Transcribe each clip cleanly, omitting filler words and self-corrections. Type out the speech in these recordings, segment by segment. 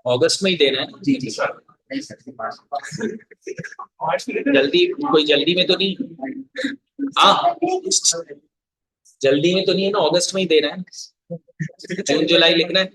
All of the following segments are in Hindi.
अगस्त में ही देना है जी जी। जल्दी, कोई जल्दी में तो नहीं? हाँ, जल्दी में तो नहीं है ना, अगस्त में ही देना है, जून जुलाई लिखना है।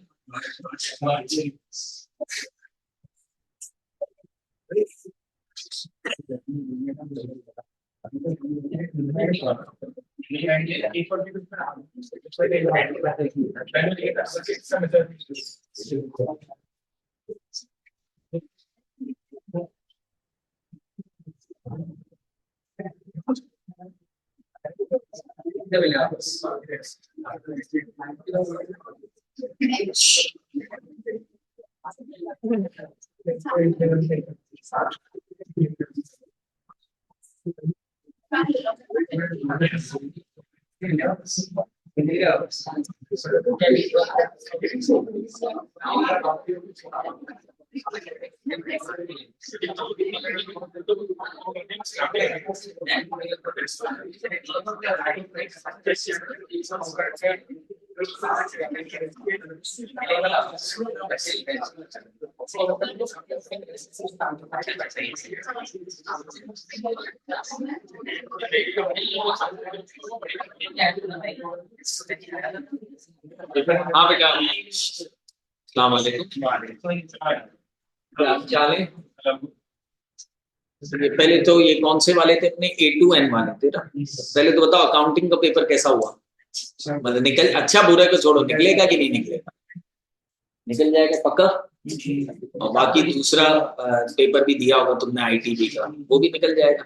हाँ बेटा, अस्सलाम वालेकुम। क्या हाल है? पहले तो ये कौन से वाले थे अपने, A2N वाले थे ना? पहले तो बताओ अकाउंटिंग का पेपर कैसा हुआ? मतलब निकल, अच्छा बुरा को छोड़ो, निकलेगा कि नहीं निकलेगा? निकल जाएगा पक्का? और बाकी दूसरा पेपर भी दिया होगा तुमने ITB का, वो भी निकल जाएगा।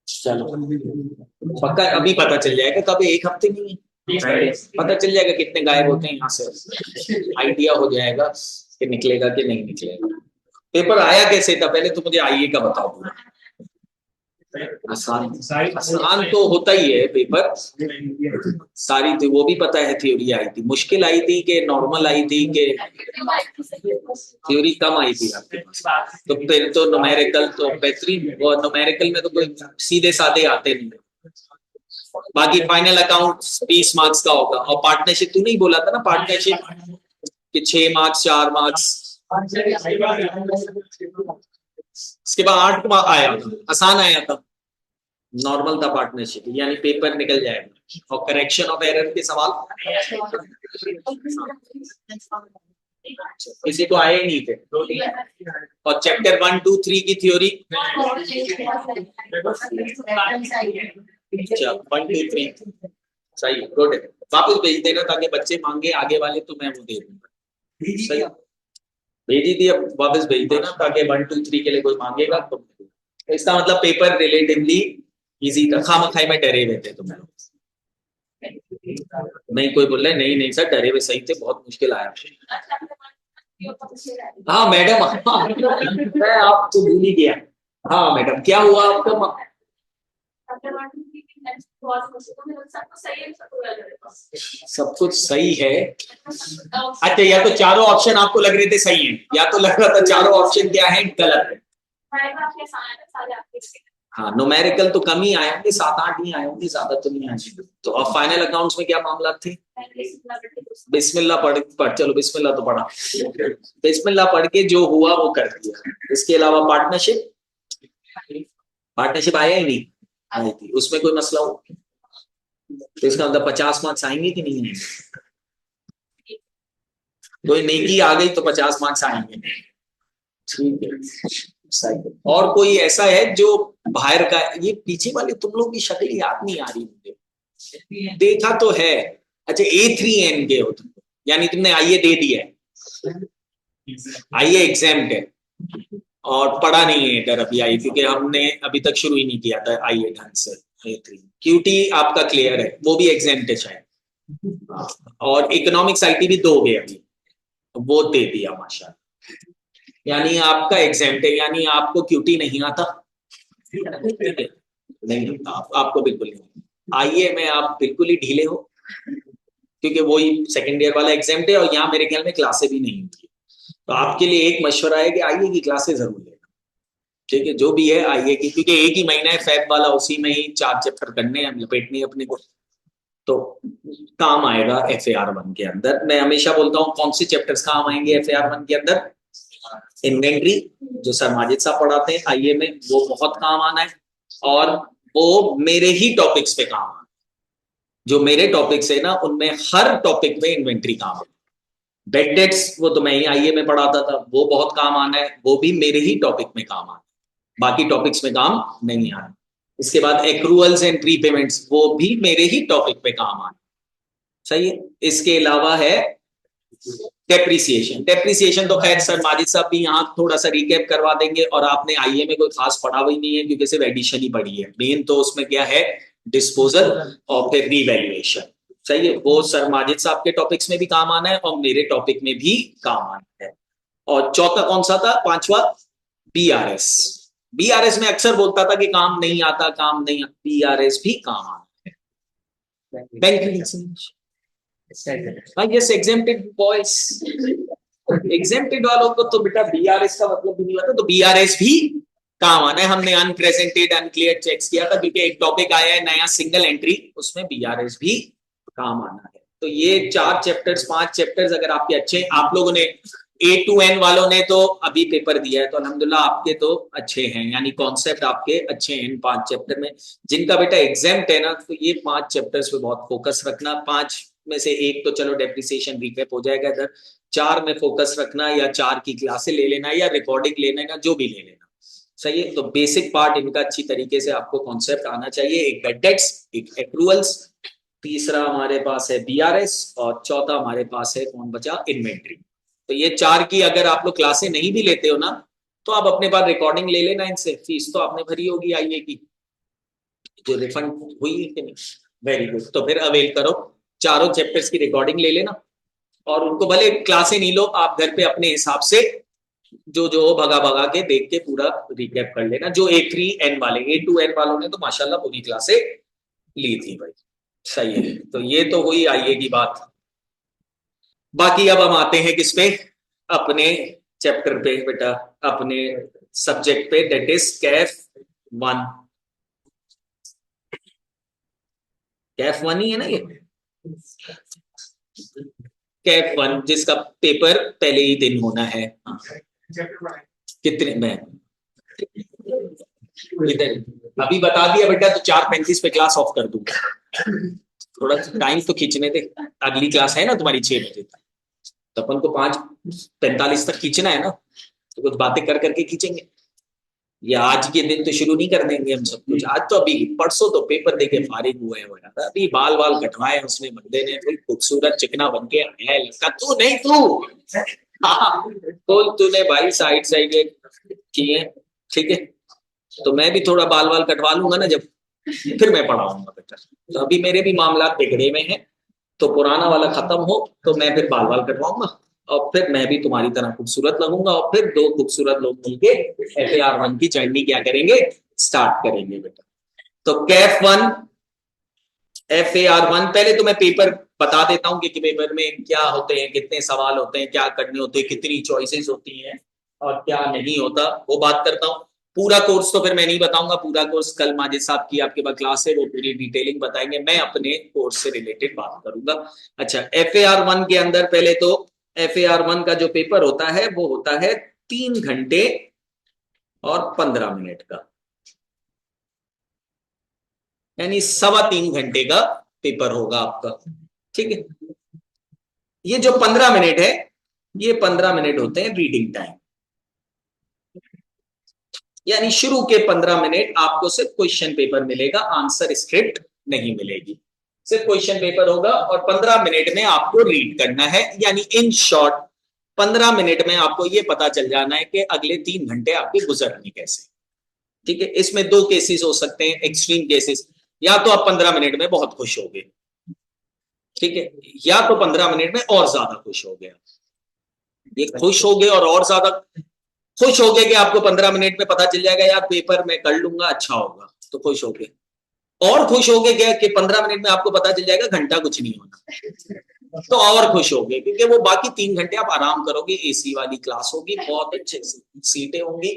चलो पक्का, अभी पता चल जाएगा कब, एक हफ्ते नहीं है, पता चल जाएगा कितने गायब होते हैं यहाँ से, आइडिया हो जाएगा कि निकलेगा कि नहीं निकलेगा। पेपर आया कैसे था पहले तो मुझे आइए का बताओ पूरा। आसान, आसान तो होता ही है पेपर, सारी थी वो भी पता है। थ्योरी आई थी, मुश्किल आई थी कि नॉर्मल आई थी कि थ्योरी कम आई थी आपके पास? तो फिर तो न्यूमेरिकल तो बेहतरीन, वो न्यूमेरिकल में तो कोई सीधे साधे आते नहीं। बाकी फाइनल अकाउंट 20 मार्क्स का होगा, और पार्टनरशिप तू नहीं बोला था ना, पार्टनरशिप कि 6 मार्क्स 4 मार्क्स, इसके बाद 8 आया था, आसान आया था, नॉर्मल था पार्टनरशिप, यानी पेपर निकल जाएगा। और करेक्शन ऑफ एरर के सवाल किसी को आए नहीं थे। और चैप्टर 1 2 3 की थ्योरी, अच्छा 1 2 3 सही है, गुड है। वापस भेज देना ताकि बच्चे मांगे आगे वाले तो मैं वो दे दूंगा। सही भेजी थी, अब वापस भेज देना ताकि 1 2 3 के लिए कोई मांगेगा तो इसका मतलब पेपर रिलेटिवली इजी था। खामखाई में डरे हुए थे तुम लोग? नहीं, कोई बोल रहे नहीं नहीं सर डरे हुए सही थे, बहुत मुश्किल आया। हाँ मैडम, हाँ मैं आपको भूल ही गया। हाँ मैडम, क्या हुआ आपका? सब कुछ सही है। अच्छा, या तो चारों ऑप्शन आपको लग रहे थे सही हैं, या तो लग रहा था चारों ऑप्शन क्या है, गलत है। हाँ न्यूमेरिकल तो कम ही आए होंगे, 7 8 ही आए होंगे, ज्यादा तो नहीं आए। तो अब फाइनल अकाउंट्स में क्या मामला थे? बिस्मिल्लाह पढ़ चलो, बिस्मिल्लाह तो पढ़ा, बिस्मिल्लाह पढ़ के जो हुआ वो कर दिया। इसके अलावा पार्टनरशिप, पार्टनरशिप आया ही नहीं, आई थी, उसमें कोई मसला हो तो इसका मतलब 50 मार्क्स आएंगे कि नहीं आएंगे? कोई नेकी आ गई तो 50 मार्क्स आएंगे, ठीक है। और कोई ऐसा है जो बाहर का, ये पीछे वाले तुम लोग की शक्ल याद नहीं आ रही मुझे, देखा तो है। अच्छा A3N के हो तुम, यानी तुमने आईए दे दिया है, आईए एग्जाम है और पढ़ा नहीं है इधर अभी आई, क्योंकि हमने अभी तक शुरू ही नहीं किया था आईए ढंग से। A3 QT आपका क्लियर है, वो भी एग्जाम है शायद, और इकोनॉमिक्स IT भी दोगे अभी, वो दे दिया माशाल्लाह। यानी आपका एग्जाम है, यानी आपको क्यूटी नहीं आता। नहीं आता आपको बिल्कुल नहीं। आईए में आप बिल्कुल ही ढीले हो, क्योंकि वही सेकेंड ईयर वाला एग्जाम है और यहाँ मेरे ख्याल में क्लासें भी नहीं होती। तो आपके लिए एक मशवरा है कि आईए की क्लासें जरूर लेना। ठीक है, जो भी है आईए की, क्योंकि एक ही महीना है फैब वाला, उसी में ही 4 चैप्टर करने हैं, लपेटने हैं अपने को, तो काम आएगा FAR1 के अंदर। मैं हमेशा बोलता हूँ कौन से चैप्टर्स काम आएंगे FAR1 के अंदर। इन्वेंट्री, जो सर माजिद साहब पढ़ाते हैं आईए में, वो बहुत काम आना है। और वो मेरे ही टॉपिक्स पे काम आना है। जो मेरे टॉपिक्स है ना, उनमें हर टॉपिक में इन्वेंट्री काम है। बेड डेट्स वो तो मैं ही आईए में पढ़ाता था, वो बहुत काम आना है, वो भी मेरे ही टॉपिक में काम आना है, बाकी टॉपिक्स में काम नहीं आना। इसके बाद एक्रूअल्स एंड प्री पेमेंट्स, वो भी मेरे ही टॉपिक पे काम आना। सही है। इसके अलावा है डेप्रिसिएशन। डेप्रिसिएशन तो खैर सर माजिद साहब भी यहाँ थोड़ा सा रिकैप करवा देंगे, और आपने आईए में कोई खास पढ़ा हुई नहीं है, क्योंकि सिर्फ एडिशन ही पढ़ी है। मेन तो उसमें क्या है, डिस्पोजल और फिर रीवैल्यूएशन। सही है, वो सर माजिद साहब के टॉपिक्स में भी काम आना है और मेरे टॉपिक में भी काम आना है। और चौथा कौन सा था, पांचवा, BRS। BRS में अक्सर बोलता था कि काम नहीं आता, काम नहीं आता, BRS भी काम आना है। Bank yes, exempted boys, exempted वालों को तो बेटा BRS का मतलब भी नहीं पता, तो BRS भी काम आना है। हमने अनप्रेजेंटेड अनक्लियर चेक्स किया था, क्योंकि एक टॉपिक आया है नया सिंगल एंट्री, उसमें BRS भी काम आना है। तो ये 4 चैप्टर्स 5 चैप्टर्स अगर आपके अच्छे, आप लोगों ने A to N वालों ने तो अभी पेपर दिया है, तो अल्हम्दुलिल्लाह आपके तो अच्छे हैं, यानी कॉन्सेप्ट आपके अच्छे हैं इन 5 चैप्टर में। जिनका बेटा एग्जाम है ना, तो ये 5 चैप्टर्स पे बहुत फोकस रखना। 5 में से एक तो चलो डेप्रिसिएशन रिकैप हो जाएगा इधर, 4 में फोकस रखना, या 4 की क्लासे ले लेना, या रिकॉर्डिंग ले लेना, जो भी ले लेना। सही है। तो बेसिक पार्ट इनका अच्छी तरीके से आपको कॉन्सेप्ट आना चाहिए। एक बेड डेट्स, एक एक्रूअल्स, तीसरा हमारे पास है BRS, और चौथा हमारे पास है कौन बचा, इन्वेंट्री। तो ये 4 की अगर आप लोग क्लासे नहीं भी लेते हो ना, तो आप अपने पास रिकॉर्डिंग ले लेना इनसे। फीस तो आपने भरी होगी आईए की, जो रिफंड हुई है कि नहीं, वेरी गुड। तो फिर अवेल करो, चारों चैप्टर्स की रिकॉर्डिंग ले लेना, और उनको भले क्लासे नहीं लो, आप घर पे अपने हिसाब से जो जो भगा भगा के देख के पूरा रिकैप कर लेना। जो A3N वाले, A to N वालों ने तो माशाल्लाह पूरी क्लासे ली थी भाई। सही है। तो ये तो हुई आईए की बात। बाकी अब हम आते हैं किस पे, अपने चैप्टर पे बेटा, अपने सब्जेक्ट पे, दैट इज कैफ 1। कैफ 1 ही है ना ये, कैफ 1 जिसका पेपर पहले ही दिन होना है। कितने में इधर अभी बता दिया बेटा, तो 4:35 पे क्लास ऑफ कर दूंगा। थोड़ा टाइम तो खींचने दे, अगली क्लास है ना तुम्हारी 6 बजे तक, तो अपन को 5:45 तक खींचना है ना, तो कुछ बातें कर करके खींचेंगे। या आज के दिन तो शुरू नहीं कर देंगे हम सब कुछ, आज तो अभी परसों तो पेपर देके फारिग हुए हैं वगैरह, अभी बाल बाल कटवाए उसने बंदे ने, कोई खूबसूरत चिकना बन के आया है लड़का। तू नहीं, तू हाँ, तो तूने भाई साइड साइड किए, ठीक है। तो मैं भी थोड़ा बाल बाल कटवा लूंगा ना जब, फिर मैं पढ़ाऊंगा बेटा। तो अभी मेरे भी मामला बिगड़े में हैं, तो पुराना वाला खत्म हो तो मैं फिर बाल बाल कटवाऊंगा, और फिर मैं भी तुम्हारी तरह खूबसूरत लगूंगा, और फिर 2 खूबसूरत लोग मिलके FAR1 की जर्नी क्या करेंगे, स्टार्ट करेंगे बेटा। तो कैफ 1 FAR1, पहले तो मैं पेपर बता देता हूँ कि पेपर में क्या होते हैं, कितने सवाल होते हैं, क्या करने होते हैं, कितनी चॉइसेस होती हैं, और क्या नहीं होता, वो बात करता हूँ। पूरा कोर्स तो फिर मैं नहीं बताऊंगा, पूरा कोर्स कल माजिद साहब की आपके पास क्लास है, वो पूरी डिटेलिंग बताएंगे, मैं अपने कोर्स से रिलेटेड बात करूंगा। अच्छा, FAR1 के अंदर पहले तो FAR1 का जो पेपर होता है वो होता है 3 घंटे और 15 मिनट का, यानी 3.25 घंटे का पेपर होगा आपका। ठीक है। ये जो 15 मिनट है, ये 15 मिनट होते हैं रीडिंग टाइम, यानी शुरू के 15 मिनट आपको सिर्फ क्वेश्चन पेपर मिलेगा, आंसर स्क्रिप्ट नहीं मिलेगी, सिर्फ क्वेश्चन पेपर होगा, और 15 मिनट में आपको रीड करना है। यानी इन शॉर्ट 15 मिनट में आपको ये पता चल जाना है कि अगले 3 घंटे आपके गुजरने कैसे। ठीक है। इसमें 2 केसेस हो सकते हैं, एक्सट्रीम केसेस, या तो आप 15 मिनट में बहुत खुश हो गए, ठीक है, या तो 15 मिनट में और ज्यादा खुश हो गया। ये खुश हो गए और ज्यादा खुश हो गए कि आपको 15 मिनट में पता चल जाएगा यार पेपर में कर लूंगा अच्छा होगा, तो खुश हो गए। और खुश हो गए क्या कि 15 मिनट में आपको पता चल जाएगा घंटा कुछ नहीं होना, तो और खुश हो गए क्योंकि वो बाकी 3 घंटे आप आराम करोगे, एसी वाली क्लास होगी, बहुत अच्छे सीटें होंगी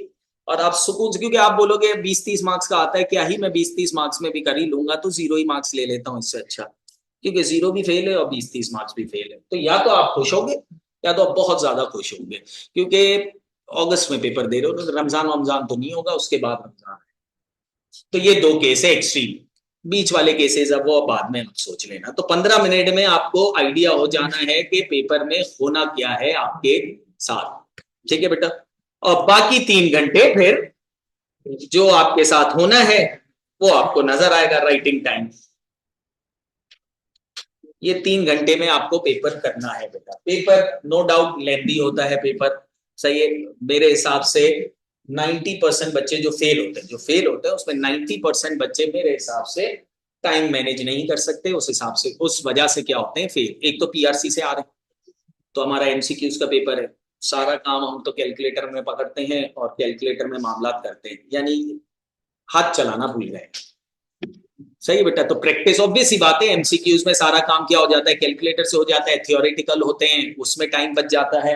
और आप सुकून से, क्योंकि आप बोलोगे 20-30 मार्क्स का आता है, क्या ही मैं 20-30 मार्क्स में भी कर ही लूंगा, तो 0 ही मार्क्स ले लेता हूँ इससे अच्छा, क्योंकि 0 भी फेल है और 20-30 मार्क्स भी फेल है। तो या तो आप खुश होगे या तो आप बहुत ज्यादा खुश होंगे, क्योंकि अगस्त में पेपर दे रहे हो, तो रमजान वमजान तो नहीं होगा, उसके बाद रमजान है। तो ये दो केस है एक्सट्रीम, बीच वाले केसेस अब वो बाद में सोच लेना। तो 15 मिनट में आपको आइडिया हो जाना है कि पेपर में होना क्या है आपके साथ, ठीक है बेटा। और बाकी 3 घंटे फिर जो आपके साथ होना है वो आपको नजर आएगा राइटिंग टाइम। ये 3 घंटे में आपको पेपर करना है बेटा। पेपर नो डाउट लेंथी होता है पेपर, सही है। मेरे हिसाब से 90% बच्चे जो फेल होते हैं, उसमें 90% बच्चे मेरे हिसाब से टाइम मैनेज नहीं कर सकते, उस हिसाब से उस वजह से क्या होते हैं फेल। एक तो पीआरसी से आ रहे हैं, तो हमारा एमसीक्यूज का पेपर है, सारा काम हम तो कैलकुलेटर में पकड़ते हैं और कैलकुलेटर में मामला करते हैं, यानी हाथ चलाना भूल गए। सही बेटा, तो प्रैक्टिस ऑब्वियस सी बात है, एमसीक्यूज में सारा काम क्या हो जाता है, कैलकुलेटर से हो जाता है, थियोरेटिकल होते हैं उसमें टाइम बच जाता है।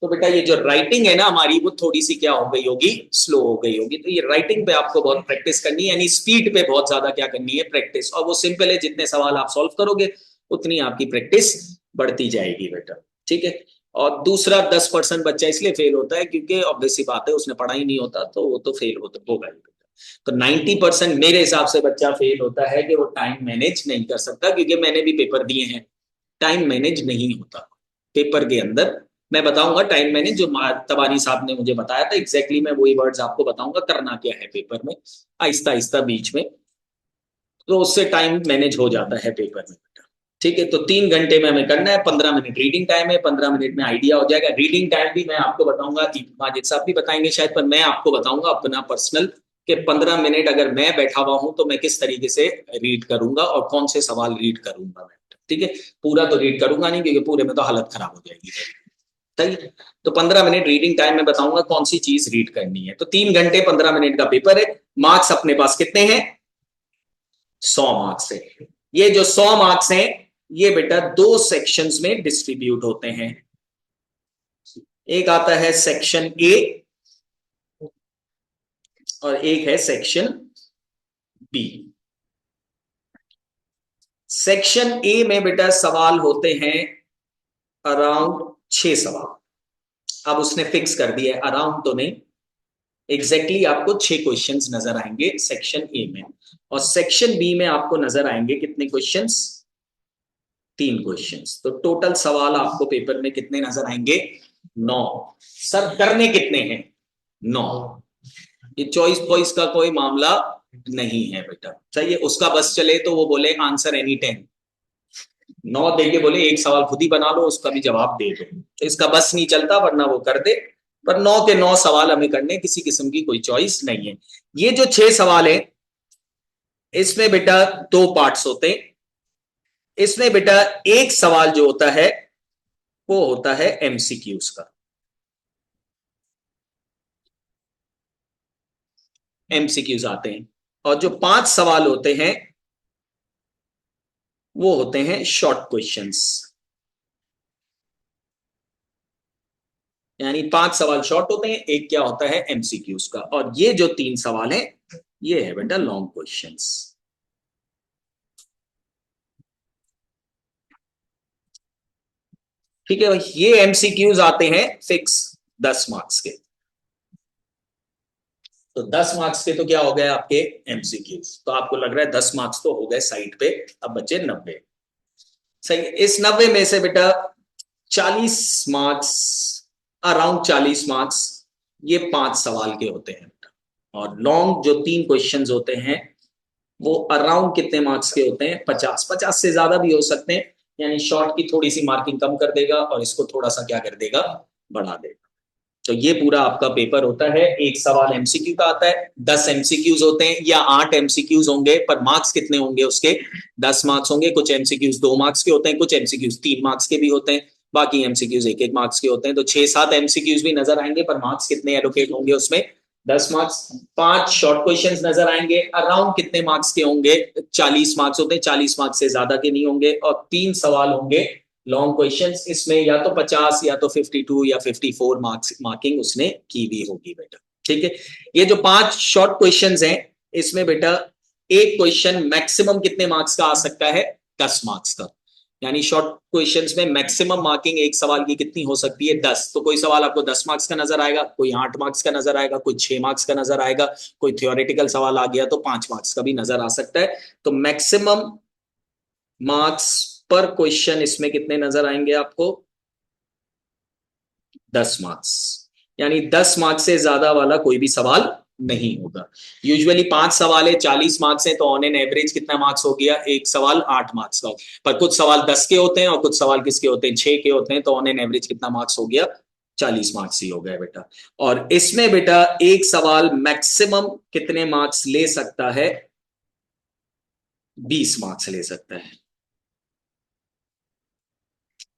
तो बेटा ये जो राइटिंग है ना हमारी, वो थोड़ी सी क्या हो गई होगी, स्लो हो गई होगी। तो ये राइटिंग पे आपको बहुत प्रैक्टिस करनी है, यानी स्पीड पे बहुत ज्यादा क्या करनी है, प्रैक्टिस। और वो सिंपल है, जितने सवाल आप सॉल्व करोगे उतनी आपकी प्रैक्टिस बढ़ती जाएगी बेटा, ठीक है। और दूसरा 10% बच्चा इसलिए फेल होता है क्योंकि ऑब्वियस सी बात है उसने पढ़ा ही नहीं होता, तो वो तो फेल होगा ही। तो 90% मेरे हिसाब से बच्चा फेल होता है कि वो टाइम मैनेज नहीं कर सकता, क्योंकि मैंने भी पेपर दिए हैं, टाइम मैनेज नहीं होता पेपर के अंदर। मैं बताऊंगा टाइम मैनेज, जो तबानी साहब ने मुझे बताया था एग्जैक्टली, मैं वही वर्ड्स आपको बताऊंगा करना क्या है पेपर में, आहिस्ता आहिस्ता बीच में, तो उससे टाइम मैनेज हो जाता है पेपर में, ठीक है। तो 3 घंटे में हमें करना है, 15 मिनट रीडिंग टाइम है, 15 मिनट में आइडिया हो जाएगा। रीडिंग टाइम भी मैं आपको बताऊंगा, माजिद साहब भी बताएंगे शायद, पर मैं आपको बताऊंगा अपना पर्सनल कि 15 मिनट अगर मैं बैठा हुआ हूं तो मैं किस तरीके से रीड करूंगा और कौन से सवाल रीड करूंगा मैं, ठीक है। पूरा तो रीड करूंगा नहीं क्योंकि पूरे में तो हालत खराब हो जाएगी, सही। तो 15 मिनट रीडिंग टाइम में बताऊंगा कौन सी चीज रीड करनी है। तो 3 घंटे 15 मिनट का पेपर है। मार्क्स अपने पास कितने हैं, 100 मार्क्स है। ये जो 100 मार्क्स हैं ये बेटा 2 सेक्शंस में डिस्ट्रीब्यूट होते हैं। एक आता है सेक्शन ए और एक है सेक्शन बी। सेक्शन ए में बेटा सवाल होते हैं अराउंड 6 सवाल। अब उसने फिक्स कर दिया है, अराउंड तो नहीं, एग्जैक्टली आपको 6 क्वेश्चंस नजर आएंगे सेक्शन ए में। और सेक्शन बी में आपको नजर आएंगे कितने क्वेश्चंस, 3 क्वेश्चंस। तो टोटल सवाल आपको पेपर में कितने नजर आएंगे, 9। सर करने कितने हैं, 9। ये चॉइस वॉइस का कोई मामला नहीं है बेटा, सही है। उसका बस चले तो वो बोले आंसर एनी 10, 9 देके बोले एक सवाल खुद ही बना लो उसका भी जवाब दे दो, तो इसका बस नहीं चलता, वरना वो कर दे। पर 9 के 9 सवाल हमें करने, किसी किस्म की कोई चॉइस नहीं है। ये जो 6 सवाल है इसमें बेटा 2 पार्ट्स होते हैं। इसमें बेटा एक सवाल जो होता है वो होता है एमसीक्यूज का, एमसीक्यूज आते हैं। और जो 5 सवाल होते हैं वो होते हैं शॉर्ट क्वेश्चंस, यानी 5 सवाल शॉर्ट होते हैं, एक क्या होता है एमसीक्यूज का। और ये जो 3 सवाल है ये है बेटा लॉन्ग क्वेश्चंस, ठीक है। ये एमसीक्यूज आते हैं फिक्स 10 मार्क्स के। तो 10 मार्क्स के तो क्या हो गए आपके एमसीक्यूज, तो आपको लग रहा है 10 मार्क्स तो हो गए साइड पे, अब बचे 90। सही, इस 90 में से बेटा 40 मार्क्स, अराउंड 40 मार्क्स ये 5 सवाल के होते हैं। और लॉन्ग जो 3 क्वेश्चंस होते हैं वो अराउंड कितने मार्क्स के होते हैं, 50 से ज्यादा भी हो सकते हैं, यानी शॉर्ट की थोड़ी सी मार्किंग कम कर देगा और इसको थोड़ा सा क्या कर देगा, बढ़ा देगा। तो ये पूरा आपका पेपर होता है। एक सवाल एमसीक्यू का आता है, 10 एमसीक्यूज होते हैं या 8 एमसीक्यूज होंगे, पर मार्क्स कितने होंगे उसके, 10 मार्क्स होंगे। कुछ एमसीक्यूज 2 मार्क्स के होते हैं, कुछ एमसीक्यूज 3 मार्क्स के भी होते हैं। बाकी एमसीक्यूज एक एक मार्क्स के होते हैं। तो 6-7 एमसीक्यूज भी नजर आएंगे, पर मार्क्स कितने एलोकेट होंगे उसमें? 10 मार्क्स। 5 शॉर्ट क्वेश्चंस नजर आएंगे, अराउंड कितने मार्क्स के होंगे? 40 मार्क्स होते हैं, 40 मार्क्स से ज्यादा के नहीं होंगे। और 3 सवाल होंगे लॉन्ग क्वेश्चंस, इसमें या तो 50 या तो 52 या 54 मार्क्स मार्किंग उसने की भी होगी बेटा। ठीक है, ये जो 5 शॉर्ट क्वेश्चंस हैं, इसमें बेटा एक क्वेश्चन मैक्सिमम कितने मार्क्स का आ सकता है? 10 मार्क्स का। यानी शॉर्ट क्वेश्चंस में मैक्सिमम मार्किंग एक सवाल की कितनी हो सकती है? 10। तो कोई सवाल आपको 10 मार्क्स का नजर आएगा, कोई 8 मार्क्स का नजर आएगा, कोई 6 मार्क्स का नजर आएगा, कोई थियोरेटिकल सवाल आ गया तो 5 मार्क्स का भी नजर आ सकता है। तो मैक्सिमम मार्क्स पर क्वेश्चन इसमें कितने नजर आएंगे आपको? 10 मार्क्स। यानी 10 मार्क्स से ज्यादा वाला कोई भी सवाल नहीं होगा। यूजुअली 5 सवाल है, 40 मार्क्स है, तो ऑन एन एवरेज कितना मार्क्स हो गया? एक सवाल 8 मार्क्स का। पर कुछ सवाल 10 के होते हैं और कुछ सवाल किसके होते हैं? 6 के होते हैं, तो ऑन एन एवरेज कितना मार्क्स हो गया? 40 मार्क्स ही हो गया बेटा। और इसमें बेटा एक सवाल मैक्सिमम कितने मार्क्स ले सकता है? 20 मार्क्स ले सकता है।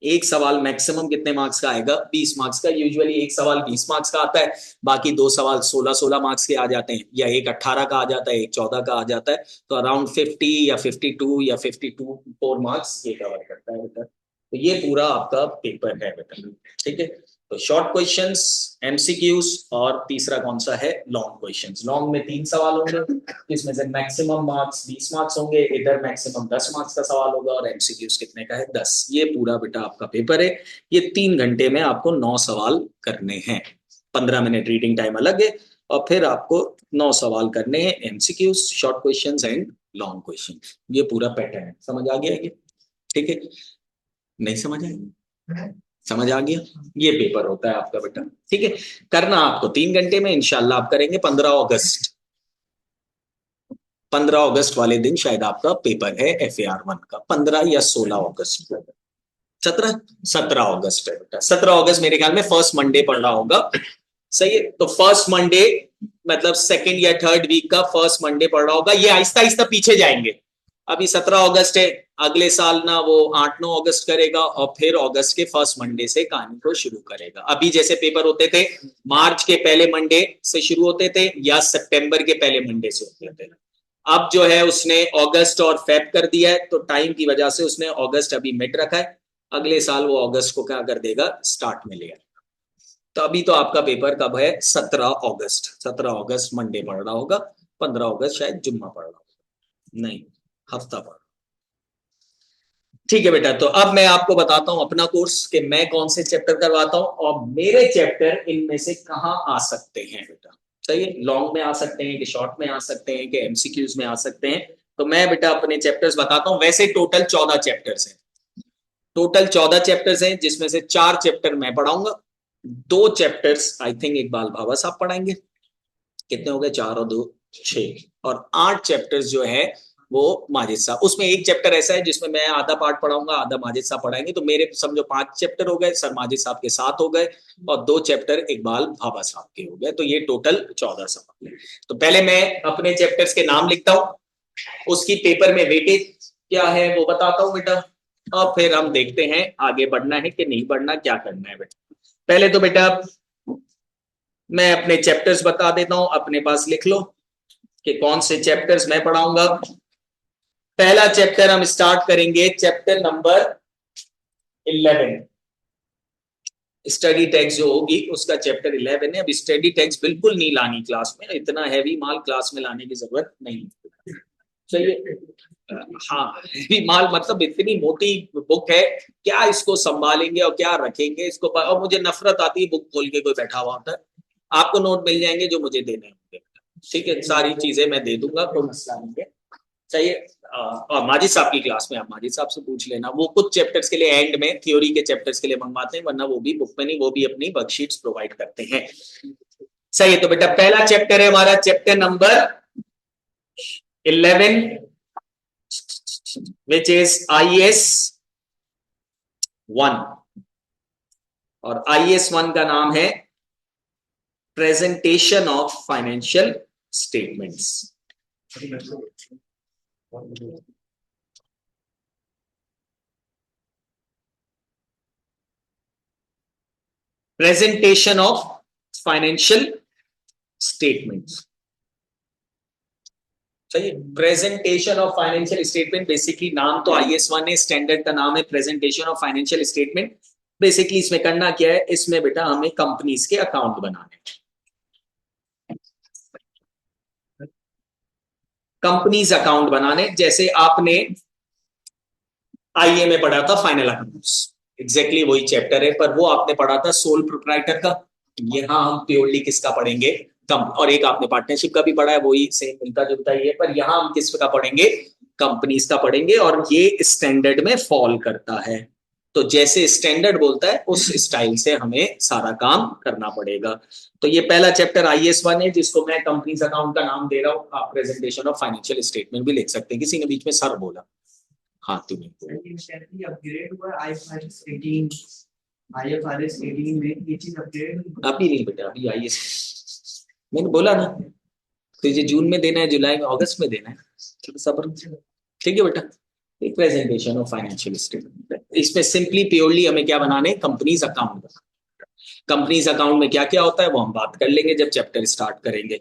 एक सवाल मैक्सिमम कितने मार्क्स का आएगा? 20 मार्क्स का। यूजुअली एक सवाल 20 मार्क्स का आता है, बाकी 2 सवाल 16-16 मार्क्स के आ जाते हैं, या एक 18 का आ जाता है, एक 14 का आ जाता है। तो अराउंड 50 या 52 या 52 मार्क्स ये कवर करता है बेटा। तो ये पूरा आपका पेपर है बेटा। ठीक है, तो शॉर्ट क्वेश्चंस, एमसीक्यूज, और तीसरा कौन सा है? Long questions. लॉन्ग में 3 सवाल होंगे, इसमें से मैक्सिमम मार्क्स 20 मार्क्स होंगे, इधर मैक्सिमम 10 मार्क्स का सवाल होगा, और एमसीक्यूज कितने का है? 10। ये पूरा बेटा आपका पेपर है। ये 3 घंटे में आपको 9 सवाल करने हैं। 15 मिनट रीडिंग टाइम अलग है, और फिर आपको 9 सवाल करने हैं, MCQs, short questions and long question. ये पूरा पैटर्न है। समझ आ गया ये? ठीक है, नहीं समझ आएगा? समझ आ गया? ये पेपर होता है आपका बेटा। ठीक है, करना आपको 3 घंटे में, इंशाल्लाह आप करेंगे 15 अगस्त। 15 अगस्त वाले दिन शायद आपका पेपर है FAR 1 का, 15 या 16 अगस्त। 17 अगस्त है बेटा। 17 अगस्त मेरे ख्याल में फर्स्ट मंडे पड़ रहा होगा। सही है, तो फर्स्ट मंडे मतलब सेकंड या थर्ड वीक का फर्स्ट मंडे पड़ रहा होगा। ये आहिस्ता आहिस्ता पीछे जाएंगे। अभी 17 अगस्त है, अगले साल ना वो 8-9 अगस्त करेगा, और फिर अगस्त के फर्स्ट मंडे से कहानी को शुरू करेगा। अभी जैसे पेपर होते थे मार्च के पहले मंडे से शुरू होते थे, या सितंबर के पहले मंडे से होते थे। अब जो है उसने अगस्त और फेब कर दिया है, तो टाइम की वजह से उसने अगस्त अभी मिड रखा है। अगले साल वो अगस्त को क्या कर देगा? स्टार्ट में ले आएगा। तो अभी तो आपका पेपर कब है? 17 अगस्त। 17 अगस्त मंडे पड़ रहा होगा, 15 अगस्त शायद जुम्मा पड़ रहा होगा, नहीं हफ्ता पड़। ठीक है बेटा, तो अब मैं आपको बताता हूं अपना कोर्स कि मैं कौन से चैप्टर करवाता हूं, और मेरे चैप्टर इनमें से कहां आ सकते हैं बेटा। सही है, लॉन्ग में आ सकते हैं कि शॉर्ट में आ सकते हैं कि एमसीक्यूज में आ सकते हैं। तो मैं बेटा अपने चैप्टर्स बताता हूं। वैसे टोटल 14 चैप्टर्स हैं। टोटल 14 चैप्टर्स हैं, जिसमें से 4 चैप्टर मैं पढ़ाऊंगा, 2 चैप्टर्स आई थिंक इकबाल भावा साहब पढ़ाएंगे। कितने हो गए? 4 और 2 6। और 8 चैप्टर्स जो है वो माजिद साहब। उसमें एक चैप्टर ऐसा है जिसमें मैं आधा पार्ट पढ़ाऊंगा, आधा माजिद साहब पढ़ाएंगे। तो मेरे समझो 5 चैप्टर हो गए, सर माजिद साहब के 7 हो गए, और 2 चैप्टर इकबाल भाभा साहब के हो गए। तो ये टोटल 14 सवाल। तो पहले मैं अपने चैप्टर्स के नाम लिखता हूँ, उसकी पेपर में वेटेज क्या है वो बताता हूँ बेटा, और फिर हम देखते हैं आगे बढ़ना है कि नहीं बढ़ना, क्या करना है बेटा। पहले तो बेटा मैं अपने चैप्टर्स बता देता हूं, अपने पास लिख लो कि कौन से चैप्टर्स मैं पढ़ाऊंगा। पहला चैप्टर हम स्टार्ट करेंगे, चैप्टर नंबर 11। स्टडी टेक्स्ट जो होगी उसका चैप्टर 11 है। अब स्टडी टेक्स्ट बिल्कुल नहीं लानी क्लास में, इतना हैवी माल क्लास में लाने की जरूरत नहीं। चलिए, हाँ हैवी माल मतलब इतनी मोटी बुक है, क्या इसको संभालेंगे और क्या रखेंगे इसको, और मुझे नफरत आती है बुक खोल के कोई बैठा हुआ होता है। आपको नोट मिल जाएंगे जो मुझे देने होंगे, ठीक है, सारी चीजें मैं दे दूंगा, कोई मसला नहीं है। चाहिए और माजिद साहब की क्लास में आप माजिद साहब से पूछ लेना, वो कुछ चैप्टर्स के लिए एंड में थ्योरी के चैप्टर्स के लिए मंगवाते हैं, वरना वो भी बुक में नहीं, वो भी अपनी वर्कशीट्स प्रोवाइड करते हैं। सही है, तो बेटा पहला चैप्टर है हमारा chapter number 11, which is IAS 1। और IAS 1 का नाम है presentation of financial statements. Presentation of financial statements. चलिए, presentation of financial statement, basically नाम तो IS1 है, स्टैंडर्ड का नाम है presentation of financial statement. Basically इसमें करना क्या है, इसमें बेटा हमें कंपनीज के अकाउंट बनाने, कंपनीज अकाउंट बनाने। जैसे आपने IE में पढ़ा था फाइनल अकाउंट्स, एग्जैक्टली वही चैप्टर है, पर वो आपने पढ़ा था सोल प्रोप्राइटर का। यहाँ हम प्योरली किसका पढ़ेंगे, कम। और एक आपने पार्टनरशिप का भी पढ़ा है, वही सेम मिलता जुलता ही है, पर यहाँ हम किस का पढ़ेंगे, कंपनीज का पढ़ेंगे। और ये स्टैंडर्ड में फॉल करता है, तो जैसे स्टैंडर्ड बोलता है उस स्टाइल से हमें सारा काम करना पड़ेगा। तो ये पहला चैप्टर IS1 है, जिसको मैं कंपनीज अकाउंट का नाम दे रहा हूँ। आप प्रेजेंटेशन ऑफ फाइनेंशियल स्टेटमेंट भी लिख सकते हैं। किसी ने बीच में सर बोला, हाँ तुम्हें अपग्रेड हुआ IFRS 18 में ये चीज अपग्रेड अभी नहीं बेटा, अभी IS मैंने बोला ना, तुझे जून में देना है, जुलाई में, अगस्त में देना है, सब्र। ठीक है बेटा, एक प्रेजेंटेशन ऑफ फाइनेंशियल स्टेटमेंट, इसमें सिंपली प्योरली हमें क्या बनाने, कंपनीज अकाउंट। कंपनीज अकाउंट में क्या क्या होता है वो हम बात कर लेंगे जब चैप्टर स्टार्ट करेंगे।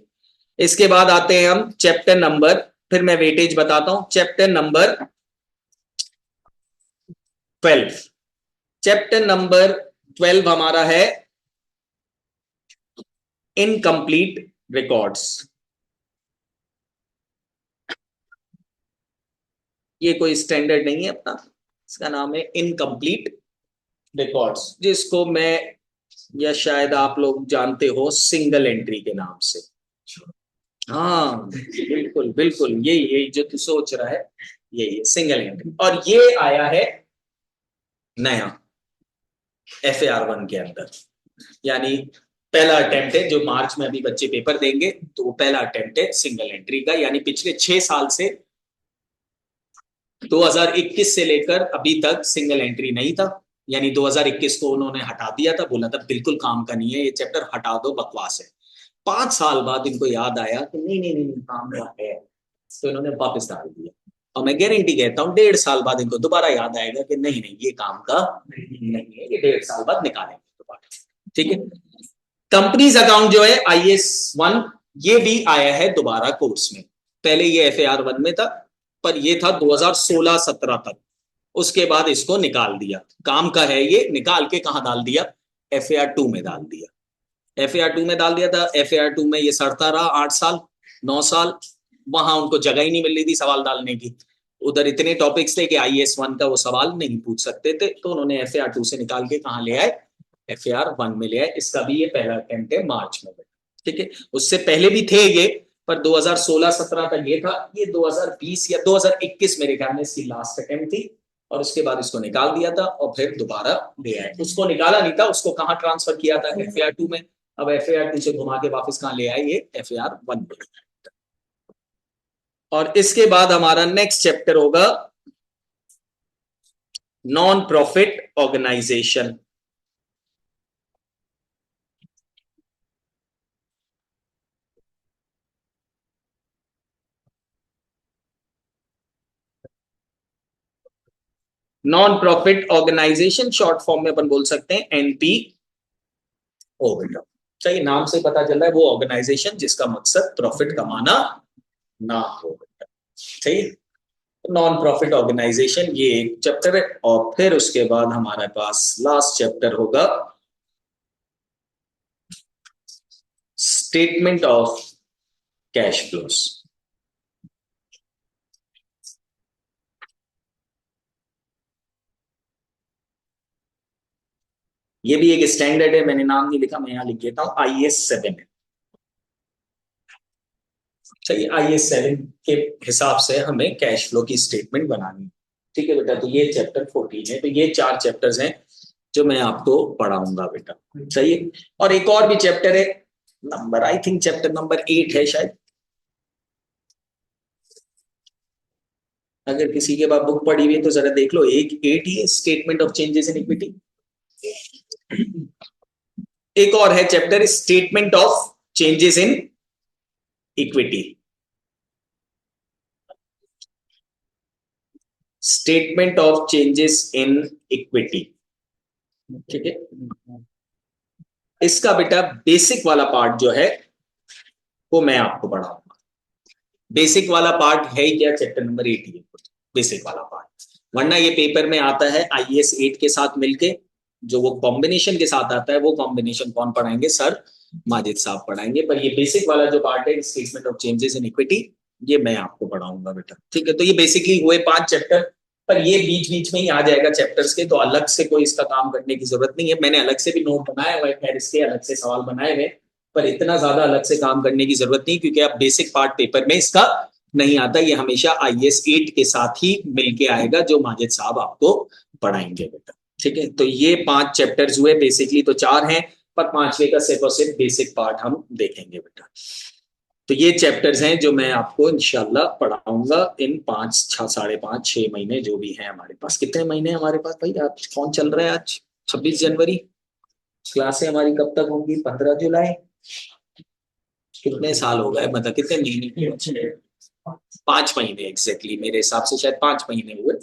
इसके बाद आते हैं हम चैप्टर नंबर, फिर मैं वेटेज बताता हूं, चैप्टर नंबर 12। चैप्टर नंबर 12 हमारा है इनकम्प्लीट रिकॉर्ड्स। ये कोई स्टैंडर्ड नहीं है अपना, इसका नाम है इनकम्प्लीट रिकॉर्ड्स, जिसको मैं या शायद आप लोग जानते हो सिंगल एंट्री के नाम से। हाँ बिल्कुल बिल्कुल, यही यही जो तू सोच रहा है, यही है सिंगल एंट्री। और ये आया है नया FAR1 के अंदर, यानी पहला अटेम्प्ट है जो मार्च में अभी बच्चे पेपर देंगे, तो वो पहला अटेम्प्ट है सिंगल एंट्री का। यानी पिछले 6 साल से 2021 से लेकर अभी तक सिंगल एंट्री नहीं था, यानी 2021 को उन्होंने हटा दिया था, बोला था बिल्कुल काम का नहीं है ये चैप्टर, हटा दो, बकवास है। 5 साल बाद इनको याद आया कि नहीं नहीं नहीं, काम का है, तो इन्होंने वापस डाल दिया। और मैं गारंटी कहता हूँ 1.5 साल बाद इनको दोबारा याद आएगा कि नहीं नहीं ये काम का नहीं है, ये 1.5 साल बाद निकालेंगे दोबारा। ठीक है, कंपनीज अकाउंट जो है IS1, ये भी आया है दोबारा कोर्स में। पहले ये FAR1 में था, पर ये था 2016-17 तक, उसके बाद इसको निकाल दिया। काम का है ये, निकाल के कहां डाल दिया, FAR2 में डाल दिया। FAR2 में डाल दिया था, FAR2 में ये सड़ता रहा 8 साल 9 साल, वहां उनको जगह ही नहीं मिल रही थी सवाल डालने की। उधर इतने टॉपिक्स थे कि IS1 का वो सवाल नहीं पूछ सकते थे, तो उन्होंने FAR2 से निकाल के कहां ले आए, FAR1 में ले आए। इसका भी ये पहला अटेम्प्ट है मार्च में। ठीक है, उससे पहले भी थे ये, पर 2016-17 तक ये था। ये 2020 या 2021 मेरे ख्याल में इसकी लास्ट अटेम्प्ट थी, और उसके बाद इसको निकाल दिया था और फिर दोबारा ले आए। उसको निकाला नहीं था, उसको कहां ट्रांसफर किया था, FAR2 में। अब FAR2 से घुमा के वापस कहां ले आए, ये FAR1 में। और इसके बाद हमारा नेक्स्ट चैप्टर होगा non profit organization. Non profit organization short form में अपन बोल सकते हैं NPO बेटा। सही, नाम से पता चल रहा है वो ऑर्गेनाइजेशन जिसका मकसद प्रॉफिट कमाना ना हो बेटा। सही, नॉन प्रॉफिट ऑर्गेनाइजेशन ये एक चैप्टर है। और फिर उसके बाद हमारे पास लास्ट चैप्टर होगा स्टेटमेंट ऑफ कैश फ्लोस। ये भी एक स्टैंडर्ड है, मैंने नाम नहीं लिखा, मैं यहां लिख देता हूं, IS7 है। चाहिए IS7 के हिसाब से हमें कैश फ्लो की स्टेटमेंट बनानी। ठीक है बेटा, तो ये चैप्टर 14 है। तो ये 4 चैप्टर्स हैं जो मैं आपको पढ़ाऊंगा बेटा। सही है, और एक और भी चैप्टर है, number I think chapter number 8 है शायद, अगर किसी के पास बुक पढ़ी हुई है तो जरा देख लो। एक 8 ही है, statement of changes in equity. एक और है chapter statement of changes in equity. Statement of changes in equity, ठीक है। इसका बेटा बेसिक वाला पार्ट जो है वो मैं आपको पढ़ाऊंगा। बेसिक वाला पार्ट है क्या, चैप्टर नंबर 18 बेसिक वाला पार्ट। वरना ये पेपर में आता है IAS 8 के साथ मिलके, जो वो कॉम्बिनेशन के साथ आता है, वो कॉम्बिनेशन कौन पढ़ाएंगे, सर माजिद साहब पढ़ाएंगे। पर ये बेसिक वाला जो पार्ट है, statement of changes in equity, ये मैं आपको पढ़ाऊंगा बेटा, ठीक है। तो ये बेसिकली हुए 5 चैप्टर, पर ये बीच बीच में ही आ जाएगा चैप्टर्स के, तो अलग से कोई इसका काम करने की जरूरत नहीं है। मैंने अलग से भी नोट बनाया हुआ है, खैर इसके अलग से सवाल बनाए हुए, पर इतना ज्यादा अलग से काम करने की जरूरत नहीं, क्योंकि अब बेसिक पार्ट पेपर में इसका नहीं आता। ये हमेशा IAS 8 के साथ ही मिलके आएगा, जो माजिद साहब आपको पढ़ाएंगे बेटा, ठीक है। तो ये 5 चैप्टर्स हुए, बेसिकली तो 4 हैं, पर 5वें का सिर्फ और सिर्फ बेसिक पार्ट हम देखेंगे बेटा। तो ये चैप्टर्स हैं जो मैं आपको इंशाल्लाह पढ़ाऊंगा इन 5, 6, 5.5, 6 महीने जो भी हैं हमारे पास। कितने महीने हैं हमारे पास भाई, आज कौन चल रहा है, आज 26 जनवरी। क्लासें हमारी कब तक होंगी, 15 जुलाई। कितने साल हो गए, मतलब कितने महीने, 5 महीने एग्जैक्टली, मेरे हिसाब से शायद 5 महीने हुए।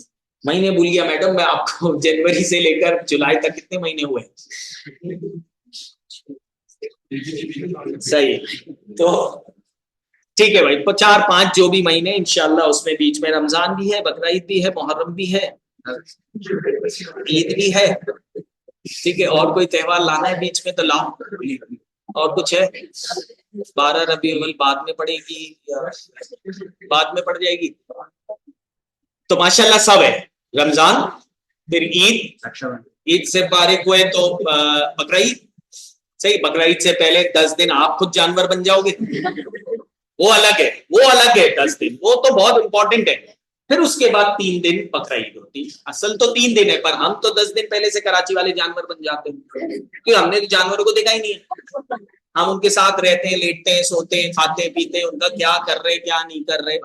महीने भूल गया मैडम मैं आपको, जनवरी से लेकर जुलाई तक कितने महीने हुए, सही। तो ठीक है भाई, तो 4-5 जो भी महीने इंशाल्लाह, उसमें बीच में रमजान भी है, बकरीद भी है, मुहर्रम भी है, ईद भी है, ठीक है। और कोई त्योहार लाना है बीच में तो लाओ। और कुछ है, 12 रबीउल अव्वल बाद में पड़ेगी या बाद में पड़ जाएगी, तो माशाल्लाह सब है। रमजान, फिर ईद, ईद से फारिग हुए तो बकरीद, सही। बकरीद से पहले 10 दिन आप खुद जानवर बन जाओगे, वो अलग है, वो अलग है। 10 दिन वो तो बहुत इंपॉर्टेंट है। फिर उसके बाद 3 दिन बकरीद होती, असल तो 3 दिन है, पर हम तो 10 दिन पहले से कराची वाले जानवर बन जाते हैं, क्योंकि हमने तो जानवरों को देखा ही नहीं है। हम उनके साथ रहते हैं, लेटते हैं, सोते हैं, खाते पीते हैं, उनका क्या कर रहे क्या नहीं कर रहे,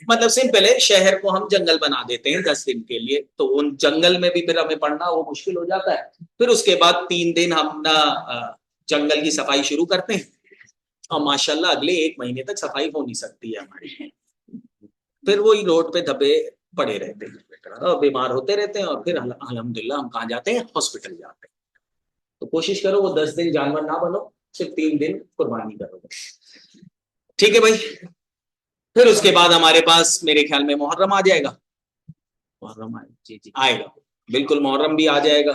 मतलब सिंपल है। शहर को हम जंगल बना देते हैं 10 दिन के लिए, तो उन जंगल में भी फिर हमें पढ़ना वो मुश्किल हो जाता है। फिर उसके बाद 3 दिन हम ना जंगल की सफाई शुरू करते हैं, और माशाल्लाह अगले 1 महीने तक सफाई हो नहीं सकती है हमारी। फिर वही रोड पे धब्बे पड़े रहते हैं और बीमार होते रहते हैं, और फिर अल्हम्दुलिल्लाह हम कहाँ जाते हैं, हॉस्पिटल जाते हैं। तो कोशिश करो वो 10 दिन जानवर ना बनो, सिर्फ 3 दिन कुर्बानी करो, ठीक है भाई। फिर उसके बाद हमारे पास मेरे ख्याल में मुहर्रम आ जाएगा, मुहर्रम आएगा, बिल्कुल मुहर्रम भी आ जाएगा।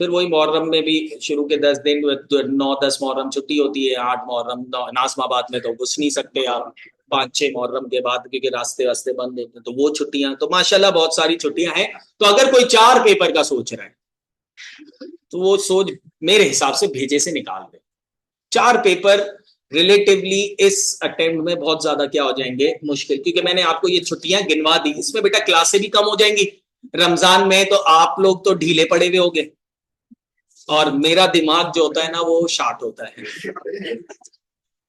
फिर वही मुहर्रम में भी शुरू के 10 दिन, 9-10 मुहर्रम छुट्टी होती है, 8 मुहर्रम नाज़िमाबाद में तो घुस नहीं सकते आप, 5-6 मुहर्रम के बाद, क्योंकि रास्ते वास्ते बंद होते हैं, तो वो छुट्टियां, तो माशाल्लाह बहुत सारी छुट्टियां हैं। तो अगर कोई 4 पेपर का सोच रहा है, तो वो सोच मेरे हिसाब से भेजे से निकाल दे। 4 पेपर रिलेटिवली इस अटेम्प्ट में बहुत ज्यादा क्या हो जाएंगे, मुश्किल, क्योंकि मैंने आपको ये छुट्टियां गिनवा दी, इसमें बेटा क्लासें भी कम हो जाएंगी। रमजान में तो आप लोग तो ढीले पड़े हुए होंगे, और मेरा दिमाग जो होता है ना वो शार्ट होता है,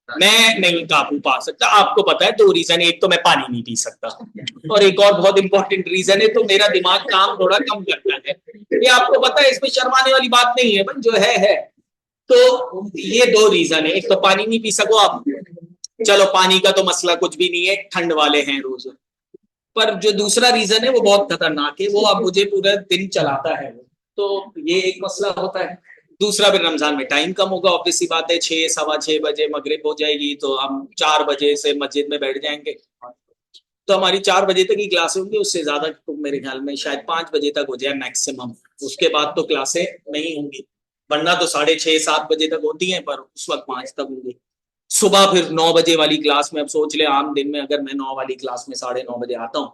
मैं नहीं काबू पा सकता। आपको पता है 2 रीजन, एक तो मैं पानी नहीं पी सकता, और एक और बहुत इंपॉर्टेंट रीजन है, तो मेरा दिमाग काम थोड़ा कम करता है। ये आपको पता है, इसमें शर्माने वाली बात नहीं है, जो है। तो ये 2 रीजन है, एक तो पानी नहीं पी सको आप, चलो पानी का तो मसला कुछ भी नहीं है, ठंड वाले हैं रोज। पर जो दूसरा रीजन है वो बहुत खतरनाक है, वो अब मुझे पूरा दिन चलाता है, तो ये एक मसला होता है। दूसरा भी रमजान में टाइम कम होगा, ऑब्वियस सी बात है, 6-6:15 बजे मगरिब हो जाएगी, तो हम 4 बजे से मस्जिद में बैठ जाएंगे, तो हमारी 4 बजे तक ही क्लास होंगी। उससे ज्यादा तो मेरे ख्याल में शायद 5 बजे तक हो जाए मैक्सिमम, उसके बाद तो क्लासें नहीं होंगी। वरना तो 6:30-7 बजे तक होती हैं, पर उस वक्त 5 तक होंगी। सुबह फिर 9 बजे वाली क्लास में, अब सोच ले आम दिन में अगर मैं 9 वाली क्लास में 9:30 बजे आता हूँ,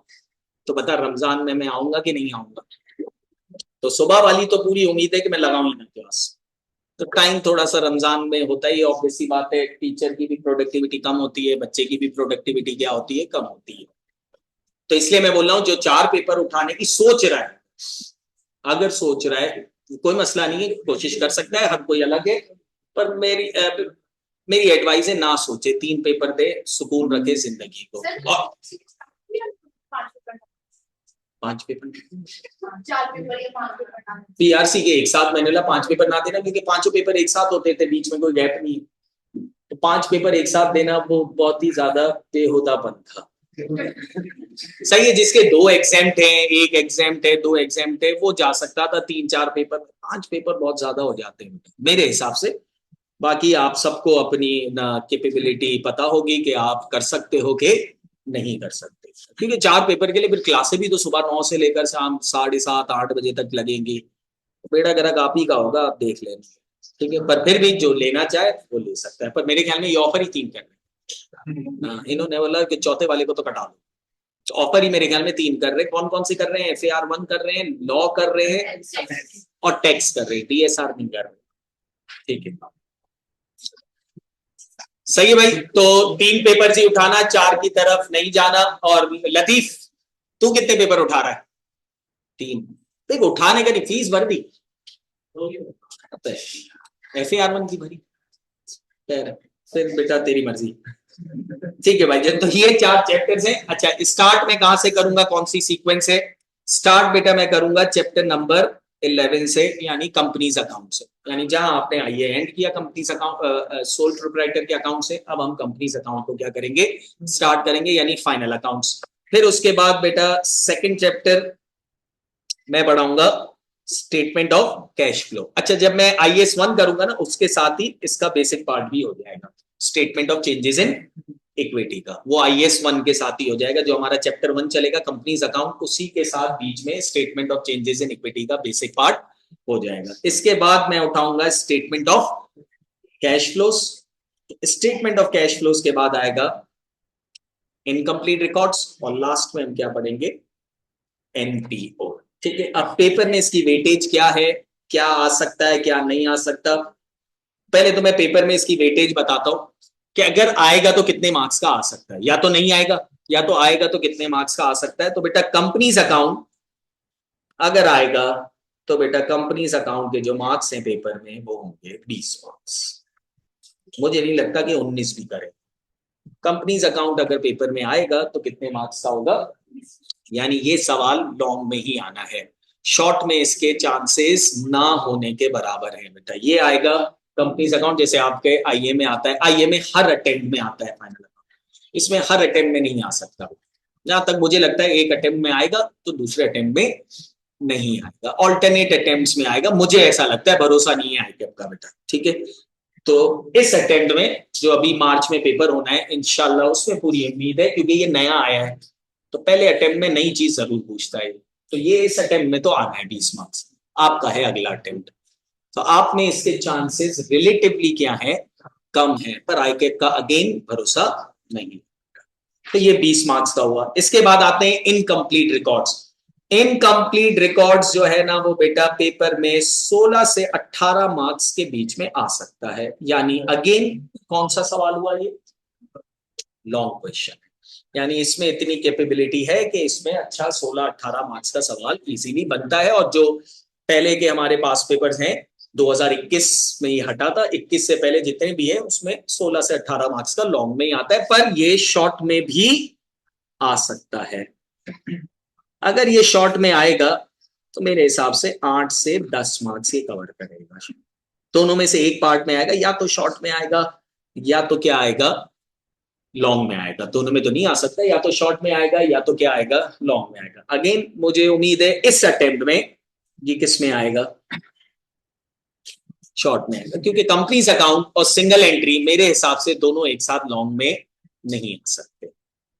तो बता रमजान में मैं आऊंगा कि नहीं आऊंगा। तो सुबह वाली तो पूरी उम्मीद है कि मैं लगाऊं ही ना क्लास। तो टाइम थोड़ा सा रमजान में होता ही, ऑब्वियस सी बात है, टीचर की भी प्रोडक्टिविटी कम होती है, बच्चे की भी प्रोडक्टिविटी क्या होती है, कम होती है। तो इसलिए मैं बोल रहा हूँ, जो 4 पेपर उठाने की सोच रहा है, अगर सोच रहा है, कोई मसला नहीं है, कोशिश कर सकता है, हर कोई अलग है। पर मेरी एडवाइस है, ना सोचे, 3 पेपर दे, सुकून रखे जिंदगी को। और 5 पेपर, 4 पेपर या 5 पेपर PRC के एक साथ, मैंने बोला 5 पेपर ना देना, क्योंकि 5 पेपर एक साथ होते थे, बीच में कोई गैप नहीं है। तो 5 पेपर एक साथ देना वो बहुत ही ज्यादा बेहुदापन था। सही है, जिसके 2 एग्जाम्ट हैं, 1 एग्जाम्ट है, 2 एग्जाम्ट है, वो जा सकता था। 3-4 पेपर, 5 पेपर बहुत ज्यादा हो जाते हैं मेरे हिसाब से। बाकी आप सबको अपनी कैपेबिलिटी पता होगी कि आप कर सकते हो कि नहीं कर सकते, क्योंकि 4 पेपर के लिए फिर क्लासें भी तो सुबह 9 से लेकर शाम 7:30-8 बजे तक लगेंगी। बेड़ा गर्क आप ही का होगा, आप देख लेना, ठीक है। पर फिर भी जो लेना चाहे वो ले सकता है, पर मेरे ख्याल में ये ऑफर ही 3 कर रहे हैं। इन्होंने बोला कि चौथे वाले को तो कटा दो, ऑफर ही मेरे ख्याल में 3 कर रहे हैं। कौन कौन से कर रहे हैं? FAR 1 कर रहे हैं, लॉ कर रहे हैं और टैक्स कर रहे हैं, DSR नहीं कर रहे, ठीक है। सही है भाई, तो 3 पेपर से उठाना, 4 की तरफ नहीं जाना। और लतीफ, तू कितने पेपर उठा रहा है? 3। देख, उठाने का नहीं, फीस भर दी, FAR 1 की भरी, फिर बेटा तेरी मर्जी, ठीक है भाई। तो ये 4 चैप्टर्स हैं। अच्छा, स्टार्ट में कहां से करूंगा, कौन सी सीक्वेंस है? स्टार्ट बेटा मैं करूंगा चैप्टर नंबर 11 से, यानी कंपनीज अकाउंट से, यानी जहां आपने आइए एंड किया कंपनीज अकाउंट, सोल प्रोप्राइटर के अकाउंट से, अब हम कंपनीज अकाउंट को क्या करेंगे, स्टार्ट करेंगे, यानी फाइनल अकाउंट्स। फिर उसके बाद बेटा सेकंड चैप्टर मैं बढ़ाऊंगा स्टेटमेंट ऑफ कैश फ्लो। अच्छा, जब मैं IAS 1 करूंगा ना, उसके साथ ही इसका बेसिक पार्ट भी हो जाएगा, statement of changes in equity का, वो IAS 1 के साथ ही हो जाएगा। जो हमारा चैप्टर 1 चलेगा कंपनीज अकाउंट, उसी के साथ बीच में statement of changes in equity का बेसिक पार्ट हो जाएगा। इसके बाद मैं उठाऊंगा statement of cash flows. Statement of cash flows के बाद आएगा इनकम्प्लीट रिकॉर्ड्स, और लास्ट में हम क्या पढ़ेंगे, NPO, ठीक है। अब पेपर में इसकी वेटेज क्या है, क्या आ सकता है, क्या नहीं आ सकता। पहले तो मैं पेपर में इसकी वेटेज बताता हूं कि अगर आएगा तो कितने मार्क्स का आ सकता है, या तो नहीं आएगा, या तो आएगा तो कितने मार्क्स का आ सकता है। तो बेटा कंपनीज अकाउंट अगर आएगा तो बेटा कंपनीज अकाउंट के जो मार्क्स हैं पेपर में वो होंगे 20 मार्क्स। मुझे नहीं लगता कि 19 भी करे। कंपनीज अकाउंट अगर पेपर में आएगा तो कितने मार्क्स का होगा, यानी ये सवाल लॉन्ग में ही आना है, शॉर्ट में इसके चांसेस ना होने के बराबर है बेटा। ये आएगा कंपनीज अकाउंट, जैसे आपके IA में आता है, IA में हर अटेम्प्ट में आता है फाइनल अकाउंट, इसमें हर अटेम्प्ट में नहीं आ सकता। जहां तक मुझे लगता है एक अटेम्प्ट में आएगा तो दूसरे अटेम्प्ट में नहीं आएगा, ऑल्टरनेट अटेम्प्ट्स में आएगा, मुझे ऐसा लगता है, भरोसा नहीं है ICAP का बेटा, ठीक है। तो इस अटेम्प्ट में जो अभी मार्च में पेपर होना है इंशाल्लाह, उसमें पूरी उम्मीद है, क्योंकि ये नया आया है तो पहले अटेम्प्ट में नई चीज जरूर पूछता है, तो ये इस अटेम्प्ट में तो आना है 20 मार्क्स। आपका है अगला अटेम्प्ट, तो आप में इसके चांसेस रिलेटिवली क्या है, कम है, पर ICAP का अगेन भरोसा नहीं। तो ये 20 मार्क्स का हुआ। इसके बाद आते हैं इनकम्प्लीट रिकॉर्ड्स। इनकम्प्लीट रिकॉर्ड्स जो है ना वो बेटा पेपर में 16 से 18 मार्क्स के बीच में आ सकता है, यानी अगेन कौन सा सवाल हुआ, ये लॉन्ग क्वेश्चन है, यानी इसमें इतनी कैपेबिलिटी है कि इसमें अच्छा 16-18 मार्क्स का सवाल इजीली बनता है। और जो पहले के हमारे पास पेपर्स हैं 2021 में ये हटा था, 21 से पहले जितने भी है उसमें 16 से 18 मार्क्स का लॉन्ग में ही आता है, पर ये शॉर्ट में भी आ सकता है। अगर ये शॉर्ट में आएगा तो मेरे हिसाब से 8 से 10 मार्क्स ये कवर करेगा। दोनों में से एक पार्ट में आएगा, या तो शॉर्ट में आएगा या तो क्या आएगा, लॉन्ग में आएगा। दोनों में तो नहीं आ सकता, या तो शॉर्ट में आएगा या तो क्या आएगा, लॉन्ग में आएगा। अगेन मुझे उम्मीद है इस अटेम्प्ट में ये किस में आएगा, शॉर्ट में आएगा, क्योंकि कंपनीज अकाउंट और सिंगल एंट्री मेरे हिसाब से दोनों एक साथ लॉन्ग में नहीं आ सकते।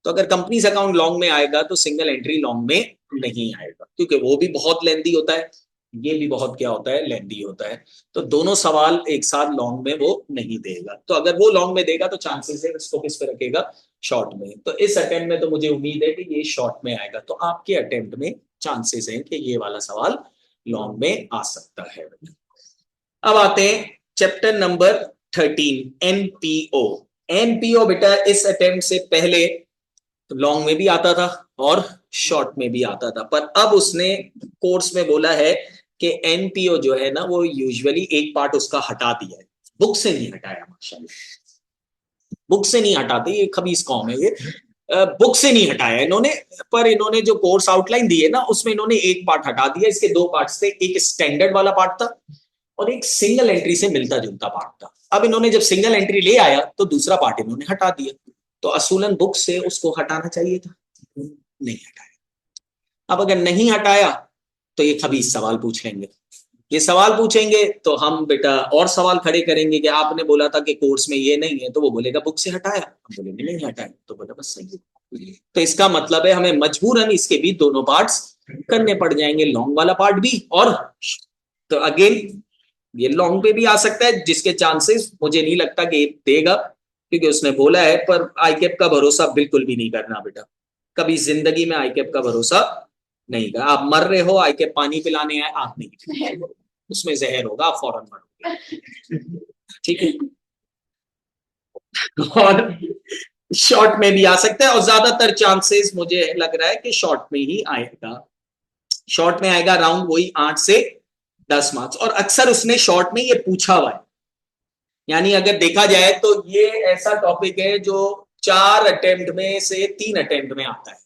तो अगर कंपनीज अकाउंट लॉन्ग में आएगा तो सिंगल एंट्री लॉन्ग में नहीं आएगा, क्योंकि वो भी बहुत लेंदी होता है, ये भी बहुत क्या होता है, लेंदी होता है। तो दोनों सवाल एक साथ लॉन्ग में वो नहीं देगा। तो अगर वो लॉन्ग में देगा तो चांसेस है इसको किस पे रखेगा, शॉर्ट में। तो इस अटेम्प्ट में तो मुझे उम्मीद है कि ये शॉर्ट में आएगा, तो आपके अटेम्प्ट में चांसेस हैं कि ये वाला सवाल लॉन्ग में आ सकता है। अब आते हैं चैप्टर नंबर 13 NPO। NPO बेटा इस अटेम्प्ट से पहले लॉन्ग में भी आता था और शॉर्ट में भी आता था, पर अब उसने कोर्स में बोला है कि NPO जो है ना वो यूजुअली एक पार्ट उसका हटा दिया है, बुक से नहीं हटाया। माशाल्लाह, बुक से नहीं हटाते, ये खबीस कौम है ये, बुक से नहीं हटाया इन्होंने, पर इन्होंने जो कोर्स आउटलाइन दी है ना उसमें इन्होंने एक पार्ट हटा दिया। इसके 2 पार्ट थे, एक स्टैंडर्ड वाला पार्ट था और एक सिंगल एंट्री से मिलता जुलता पार्ट था। अब इन्होंने जब सिंगल एंट्री ले आया तो दूसरा पार्ट इन्होंने हटा दिया, तो असूलन बुक से उसको हटाना चाहिए था, नहीं हटाया। अब अगर नहीं हटाया तो ये खबीस सवाल पूछ लेंगे, ये सवाल पूछेंगे तो हम बेटा और सवाल खड़े करेंगे कि आपने बोला था कि कोर्स में ये नहीं है, तो वो बोलेगा बुक से हटाया, हम बोलेंगे नहीं हटाया, तो बोला बस सही है। तो इसका मतलब है हमें मजबूरन इसके भी दोनों पार्ट्स करने पड़ जाएंगे, लॉन्ग वाला पार्ट भी और। तो अगेन ये लॉन्ग पे भी आ सकता है, जिसके चांसेस मुझे नहीं लगता कि देगा, क्योंकि उसने बोला है, पर आईकेप का भरोसा बिल्कुल भी नहीं करना बेटा, कभी जिंदगी में आईकेप का भरोसा नहीं कर। आप मर रहे हो, आईकेप पानी पिलाने आए, आप नहीं, उसमें जहर होगा, आप फौरन मरोगे, ठीक है। और शॉर्ट में भी आ सकता है, और ज्यादातर चांसेस मुझे लग रहा है कि शॉर्ट में ही आएगा। शॉर्ट में आएगा अराउंड वही 8 से 10 मार्क्स, और अक्सर उसने शॉर्ट में ये पूछा हुआ है। यानी अगर देखा जाए तो ये ऐसा टॉपिक है जो 4 अटेम्प्ट में से 3 अटेम्प्ट में आता है,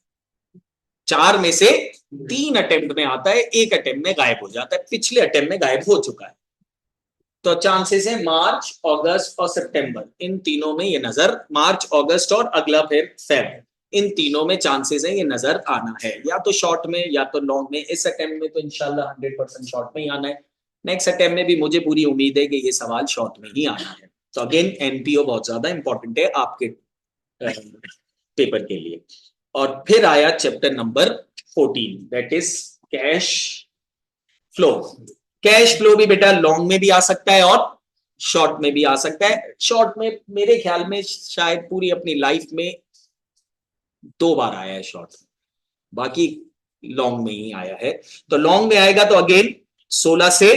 4 में से 3 अटेम्प्ट में आता है, 1 अटेम्प्ट में गायब हो जाता है, पिछले अटेम्प्ट में गायब हो चुका है। तो चांसेस है मार्च, अगस्त और सितंबर, इन तीनों में ये नजर, मार्च, अगस्त और अगला फिर फेब, इन तीनों में चांसेस है ये नजर आना है, या तो शॉर्ट में या तो लॉन्ग में। इस अटेम्प्ट में तो इंशाल्लाह 100% शॉर्ट में ही आना है, नेक्स्ट अटेम्प्ट में भी मुझे पूरी उम्मीद है कि ये सवाल शॉर्ट में ही आना है। तो अगेन एनपीओ बहुत ज्यादा इंपॉर्टेंट है आपके पेपर के लिए। और फिर आया chapter number 14, that is cash flow. Cash flow भी बेटा लॉन्ग में भी आ सकता है और शॉर्ट में भी आ सकता है। शॉर्ट में मेरे ख्याल में शायद पूरी अपनी लाइफ में 2 बार आया है शॉर्ट में, बाकी लॉन्ग में ही आया है। तो लॉन्ग में आएगा तो अगेन 16 से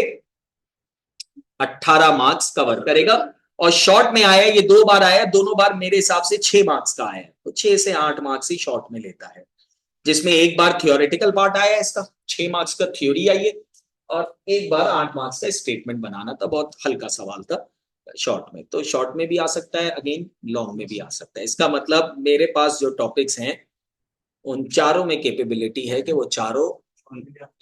18 मार्क्स कवर करेगा, और शॉर्ट में आया ये 2 बार आया, दोनों बार मेरे हिसाब से 6 मार्क्स का आया, तो 6 से 8 मार्क्स ही शॉर्ट में लेता है, जिसमें एक बार थियोरेटिकल पार्ट आया इसका, 6 मार्क्स का थ्योरी आई है, और एक बार 8 मार्क्स का स्टेटमेंट बनाना था, बहुत हल्का सवाल था शॉर्ट में। तो शॉर्ट में भी आ सकता है, अगेन लॉन्ग में भी आ सकता है। इसका मतलब मेरे पास जो टॉपिक्स हैं उन चारों में कैपेबिलिटी है कि वो चारों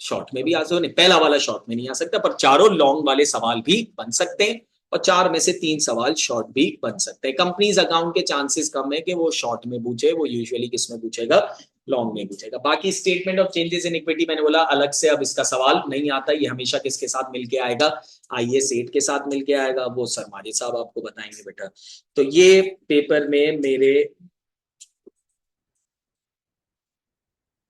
शॉर्ट में भी आ सकते, पहला वाला शॉर्ट में नहीं आ सकता, पर चारों लॉन्ग वाले सवाल भी बन सकते हैं, और 4 में से 3 सवाल शॉर्ट भी बन सकते हैं। कंपनीज अकाउंट के चांसेस कम है कि वो शॉर्ट में पूछे, वो यूजुअली किस में पूछेगा, लॉन्ग में पूछेगा। बाकी statement of changes in equity मैंने बोला अलग से अब इसका सवाल नहीं आता, ये हमेशा किसके साथ मिलके आएगा, आईए सेट के साथ मिलके आएगा, वो सरमारी साहब आपको बताएंगे बेटा। तो ये पेपर में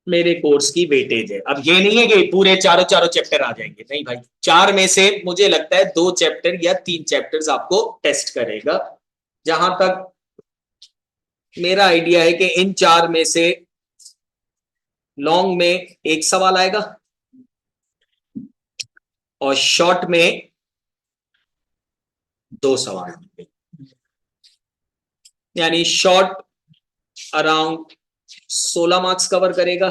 मेरे कोर्स की वेटेज है। अब ये नहीं है कि पूरे चारों चैप्टर आ जाएंगे, नहीं भाई, 4 में से मुझे लगता है 2 चैप्टर या 3 चैप्टर्स आपको टेस्ट करेगा। जहां तक मेरा आइडिया है कि इन 4 में से लॉन्ग में 1 सवाल आएगा और शॉर्ट में 2 सवाल आएंगे, यानी शॉर्ट अराउंड 16 मार्क्स कवर करेगा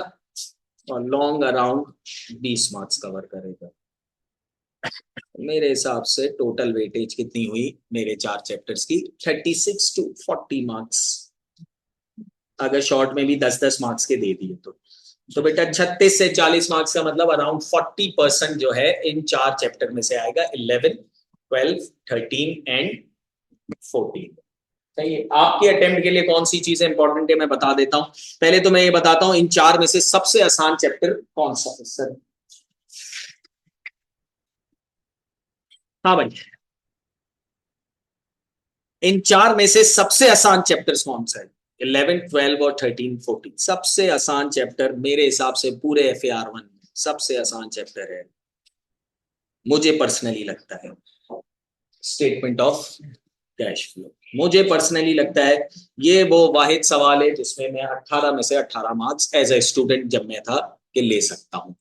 और लॉन्ग अराउंड 20 मार्क्स कवर करेगा। मेरे हिसाब से टोटल वेटेज कितनी हुई मेरे 4 चैप्टर्स की, 36 to 40 मार्क्स, अगर शॉर्ट में भी 10-10 मार्क्स के दे दिए तो बेटा 36 से 40 मार्क्स का मतलब अराउंड 40% जो है इन 4 चैप्टर में से आएगा, 11, 12, 13 एंड 14। सही है। आपके अटेम्प्ट के लिए कौन सी चीजें इंपॉर्टेंट है मैं बता देता हूं। पहले तो मैं ये बताता हूं इन 4 में से सबसे आसान चैप्टर कौन सा है सर। हाँ भाई, इन 4 में से सबसे आसान चैप्टर्स कौन सा है, 11, 12 और 13, 14। सबसे आसान चैप्टर मेरे हिसाब से पूरे FAR1 में सबसे आसान चैप्टर है, मुझे पर्सनली लगता है, स्टेटमेंट ऑफ कैश फ्लो। मुझे पर्सनली लगता है ये वो वाहिद सवाल है जिसमें मैं 18 में से 18 मार्क्स एज ए स्टूडेंट जब मैं था कि ले सकता हूं।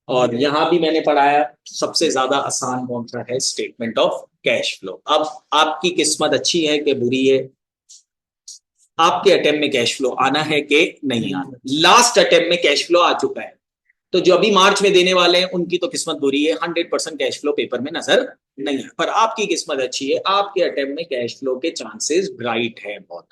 और यहां भी मैंने पढ़ाया सबसे ज्यादा आसान कौन सा है, स्टेटमेंट ऑफ कैश फ्लो। अब आपकी किस्मत अच्छी है कि बुरी है, आपके अटेम्प्ट में कैश फ्लो आना है कि नहीं आना। लास्ट अटेम्प्ट में कैश फ्लो आ चुका है, तो जो अभी मार्च में देने वाले हैं उनकी तो किस्मत बुरी है, 100% कैश फ्लो पेपर में नजर नहीं है। पर आपकी किस्मत अच्छी है, आपके अटेम्प्ट में कैश फ्लो के चांसेस ब्राइट है बहुत,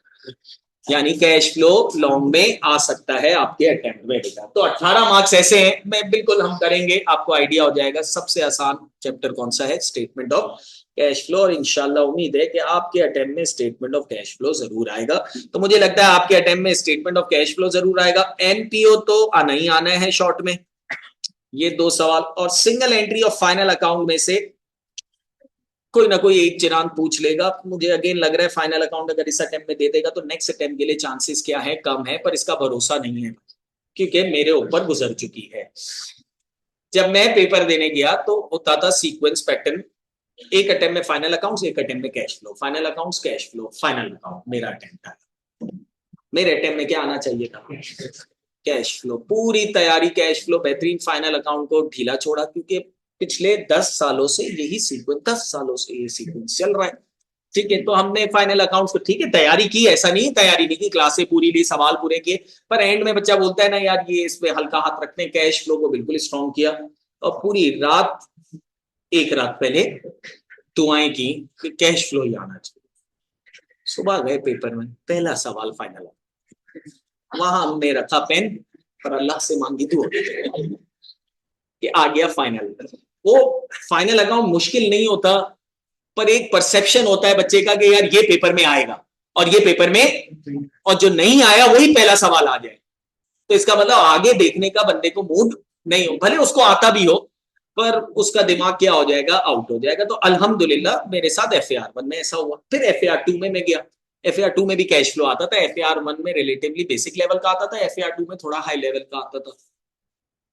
यानी कैश फ्लो लॉन्ग में आ सकता है आपके अटेम्प्ट में बेटा। तो 18 मार्क्स ऐसे हैं, मैं बिल्कुल हम करेंगे, आपको आइडिया हो जाएगा सबसे आसान चैप्टर कौन सा है, स्टेटमेंट ऑफ कैश फ्लो। और इंशाल्लाह उम्मीद है कि आपके अटेम्प्ट में स्टेटमेंट ऑफ कैश फ्लो जरूर आएगा। तो मुझे लगता है आपके अटेम्प्ट में स्टेटमेंट ऑफ कैश फ्लो जरूर आएगा। एनपीओ तो आना ही आना है शॉर्ट में, ये 2 सवाल, और single entry of final account में से कोई ना कोई एक चिराग पूछ लेगा। मुझे अगेन लग रहा है फाइनल अकाउंट अगर इस अटेम्प्ट में दे देगा तो नेक्स्ट अटेम्प्ट के लिए चांसेस क्या है, कम है, पर इसका भरोसा नहीं है क्योंकि मेरे ऊपर गुजर चुकी है। जब मैं पेपर देने गया तो होता था सीक्वेंस पैटर्न, एक अटेम्प्ट में फाइनल अकाउंट्स, एक अटेम्प्ट में cash flow, final accounts, cash flow, final account. मेरा अटेम्प्ट था, मेरे अटेम्प्ट में क्या आना चाहिए था, कैश फ्लो। पूरी तैयारी कैश फ्लो, बेहतरीन। फाइनल अकाउंट को ढीला छोड़ा क्योंकि पिछले 10 सालों से यही सीक्वेंस, 10 सालों से ये सीक्वेंस चल रहा है। ठीक है, तो हमने फाइनल अकाउंट्स को ठीक है तैयारी की, ऐसा नहीं तैयारी नहीं की, क्लासें पूरी ली, सवाल पूरे किए, पर एंड में बच्चा बोलता है ना यार ये इस पे हल्का हाथ रखते हैं। कैश फ्लो को बिल्कुल स्ट्रॉन्ग किया और पूरी रात, एक रात पहले दुआएं की कि कैश फ्लो ही आना चाहिए। सुबह गए पेपर में, पहला सवाल फाइनल, वहां हमने रखा पेन पर अल्लाह से मांगी दुआ कि आ गया फाइनल। वो फाइनल अकाउंट मुश्किल नहीं होता, पर एक परसेप्शन होता है बच्चे का कि यार ये पेपर में आएगा और ये पेपर में, और जो नहीं आया वही पहला सवाल आ जाए, तो इसका मतलब आगे देखने का बंदे को मूड नहीं हो, भले उसको आता भी हो पर उसका दिमाग क्या हो जाएगा, आउट हो जाएगा। तो अल्हम्दुलिल्लाह मेरे साथ FAR 1 में ऐसा हुआ। फिर FAR 2 में मैं गया, FAR 2 में भी कैश फ्लो आता था, FAR 1 में रिलेटिवली बेसिक लेवल का आता था, FAR 2 में थोड़ा हाई लेवल का आता था।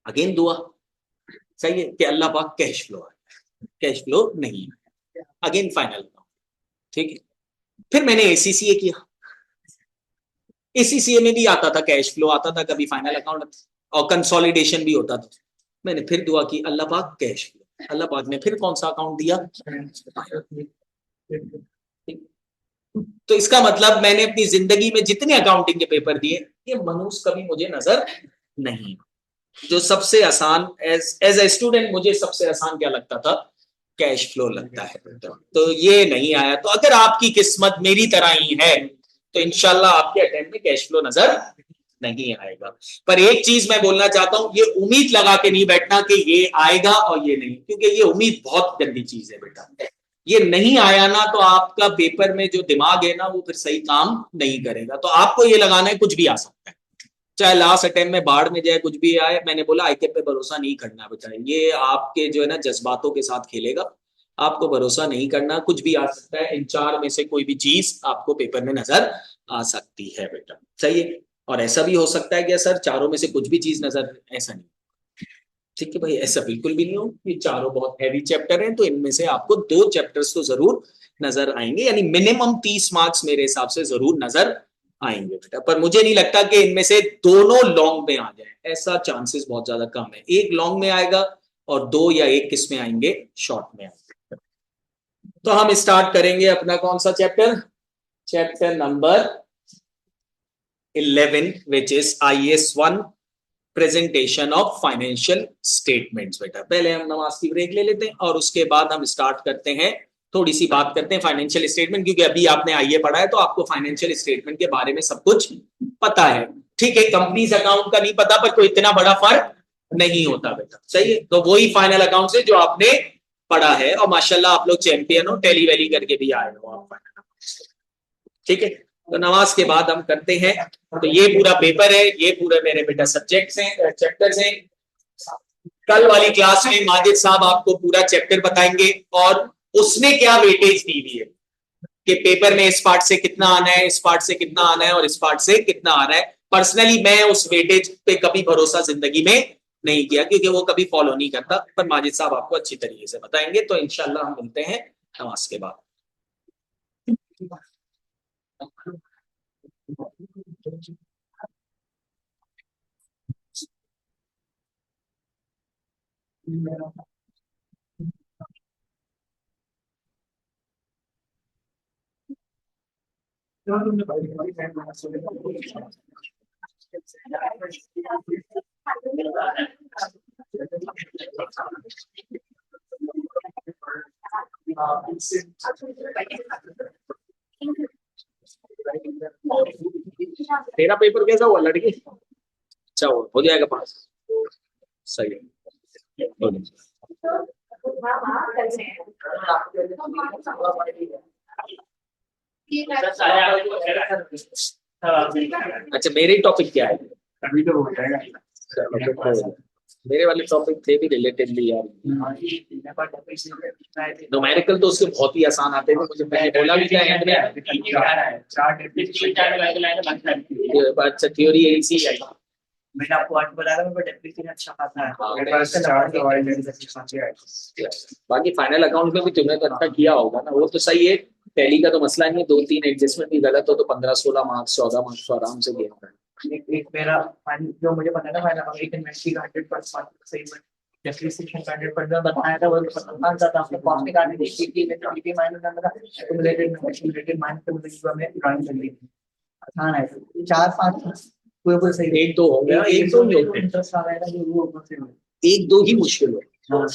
अगेन दुआ सही है कि अल्लाह पाक कैश फ्लो आए, कैश फ्लो नहीं है, अगेन फाइनल। ठीक है, फिर मैंने ACCA किया, ACCA में भी आता था कैश फ्लो, आता था कभी फाइनल अकाउंट और कंसोलिडेशन भी होता था। मैंने फिर दुआ की अल्लाह पाक कैश फ्लो, अल्लाह पाक ने फिर कौन सा अकाउंट दिया। तो इसका मतलब मैंने अपनी जिंदगी में जितने अकाउंटिंग के पेपर दिए, ये मनुष्य कभी मुझे नजर नहीं। जो सबसे आसान एज ए स्टूडेंट मुझे सबसे आसान क्या लगता था, कैश फ्लो लगता है। तो ये नहीं आया। तो अगर आपकी किस्मत मेरी तरह ही है तो इंशाल्लाह आपके अटेम्प्ट में कैश फ्लो नजर नहीं आएगा। पर एक चीज मैं बोलना चाहता हूं, ये उम्मीद लगा के नहीं बैठना कि ये आएगा और ये नहीं, क्योंकि ये उम्मीद बहुत गंदी चीज है बेटा। ये नहीं आया ना तो आपका पेपर में जो दिमाग है ना वो फिर सही काम नहीं करेगा। तो आपको ये लगाना है कुछ भी आ सकता है, चाहे लास्ट अटेम्प्ट में बाढ़ में जाए, कुछ भी आए। मैंने बोला आईके पे भरोसा नहीं करना बेटा, ये आपके जो है ना जज्बातों के साथ खेलेगा, आपको भरोसा नहीं करना, कुछ भी आ सकता है। इन 4 में से कोई भी चीज आपको पेपर में नजर आ सकती है बेटा, सही है। और ऐसा भी हो सकता है कि सर चारों में से कुछ भी चीज नजर, ऐसा नहीं। ठीक है भाई, ऐसा बिल्कुल भी नहीं हो कि चारों बहुत हैवी चैप्टर हैं तो इनमें से आपको 2 चैप्टर्स तो जरूर नजर आएंगे, यानी मिनिमम 30 मार्क्स मेरे हिसाब से जरूर नजर आएंगे बेटा। पर मुझे नहीं लगता कि इनमें से दोनों लॉन्ग में आ जाए, ऐसा चांसेस बहुत ज्यादा कम है। एक लॉन्ग में आएगा और 2 या 1 किस में आएंगे, शॉर्ट में आएंगे। तो हम स्टार्ट करेंगे अपना कौन सा chapter, chapter number 11 which is IAS 1 presentation of financial statements. बेटा पहले हम नमाज की ब्रेक ले लेते हैं और उसके बाद हम स्टार्ट करते हैं, थोड़ी सी बात करते हैं फाइनेंशियल स्टेटमेंट, क्योंकि अभी आपने आईए पढ़ा है तो आपको फाइनेंशियल स्टेटमेंट के बारे में सब कुछ पता है। ठीक है, कंपनीज अकाउंट का नहीं पता पर कोई इतना बड़ा फर्क नहीं होता बेटा, सही है। तो वही फाइनल अकाउंट है जो आपने पढ़ा है, और माशाल्लाह आप लोग चैंपियन हो, टेली वैली करके भी आए हो आप फाइनल अकाउंट। ठीक है, तो नमाज के बाद हम करते हैं। तो ये पूरा पेपर है, ये पूरे मेरे बेटा सब्जेक्ट्स हैं, चैप्टर्स हैं। कल वाली क्लास में माजिद साहब आपको पूरा चैप्टर बताएंगे और उसने क्या वेटेज दी हुई है कि पेपर में इस पार्ट से कितना आना है, इस पार्ट से कितना आना है और इस पार्ट से कितना आना है। पर्सनली मैं उस वेटेज पे कभी भरोसा जिंदगी में नहीं किया क्योंकि वो कभी फॉलो नहीं करता, पर माजिद साहब आपको अच्छी तरीके से बताएंगे। तो इंशाल्लाह हम मिलते हैं नमाज के बाद। तेरा पेपर कैसा हुआ लड़की, अच्छा हो जाएगा पास, सही है, हो जाएगा। अच्छा मेरे टॉपिक क्या है, अभी तो हो जाएगा। चलो, मेरे वाले टॉपिक थे भी रिलेटिवली यार। न्यूमेरिकल तो उसके बहुत ही आसान आते थे, मुझे पहले बोला भी था एंड में। अच्छा थ्योरी इजी है। मैंने आपको आज बताया था, डेप्रिसिएशन अच्छा खासा है। हाँ, मेरे पास चार्ट बाकी फाइनल अकाउंट में भी तुमने तो अच्छा किया होगा ना, वो तो सही है। टैली का तो मसला नहीं है, 2-3 एडजस्टमेंट भी गलत हो तो 15-16 मार्क्स 14 मार्क्स तो आराम से गया। एक मेरा जो मुझे पता था फाइनल एक इन्वेंट्री का 100% सही में डेप्रिसिएशन का 100% बताया था, वो पता था आपने कॉस्ट निकालनी थी कि इलेक्ट्रिसिटी माइनस करना था, एक्यूमुलेटेड माइनस करने की हमें ड्राइंग करनी थी। आसान है, 4-5 पूरे सही। 1-2 हो गया, 1-2 ही होते हैं, इंटरेस्ट आ रहा है जो वो ऊपर से 1-2 ही मुश्किल हो। हाँ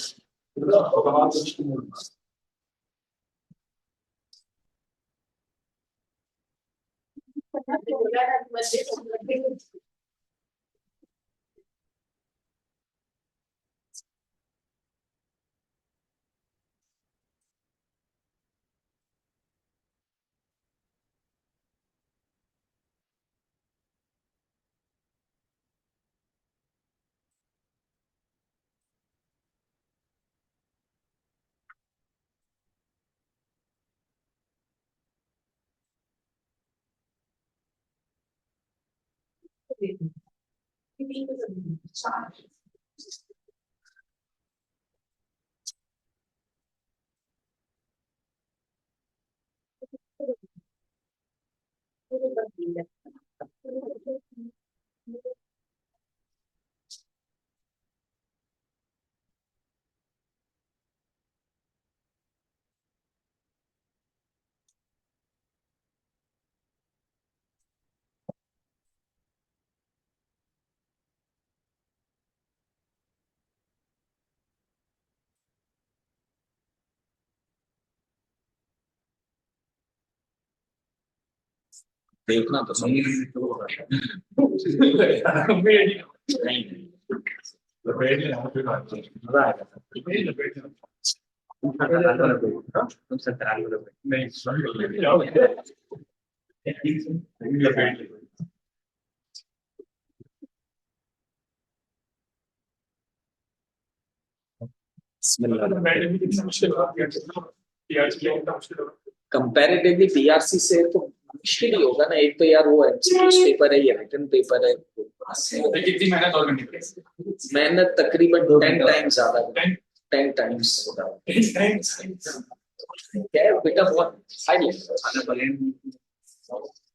देखना तो सही नहीं। कंपैरेटिवली बीआरसी से तो मुश्किल ही होगा ना, एक तो यार वो एमसीक्यूज पेपर है, ये रिटन पेपर है। कितनी मेहनत और करनी पड़ेगी? मेहनत तकरीबन 10 टाइम्स ज्यादा, 10 टाइम्स। क्या है बेटा, बहुत हाई लेवल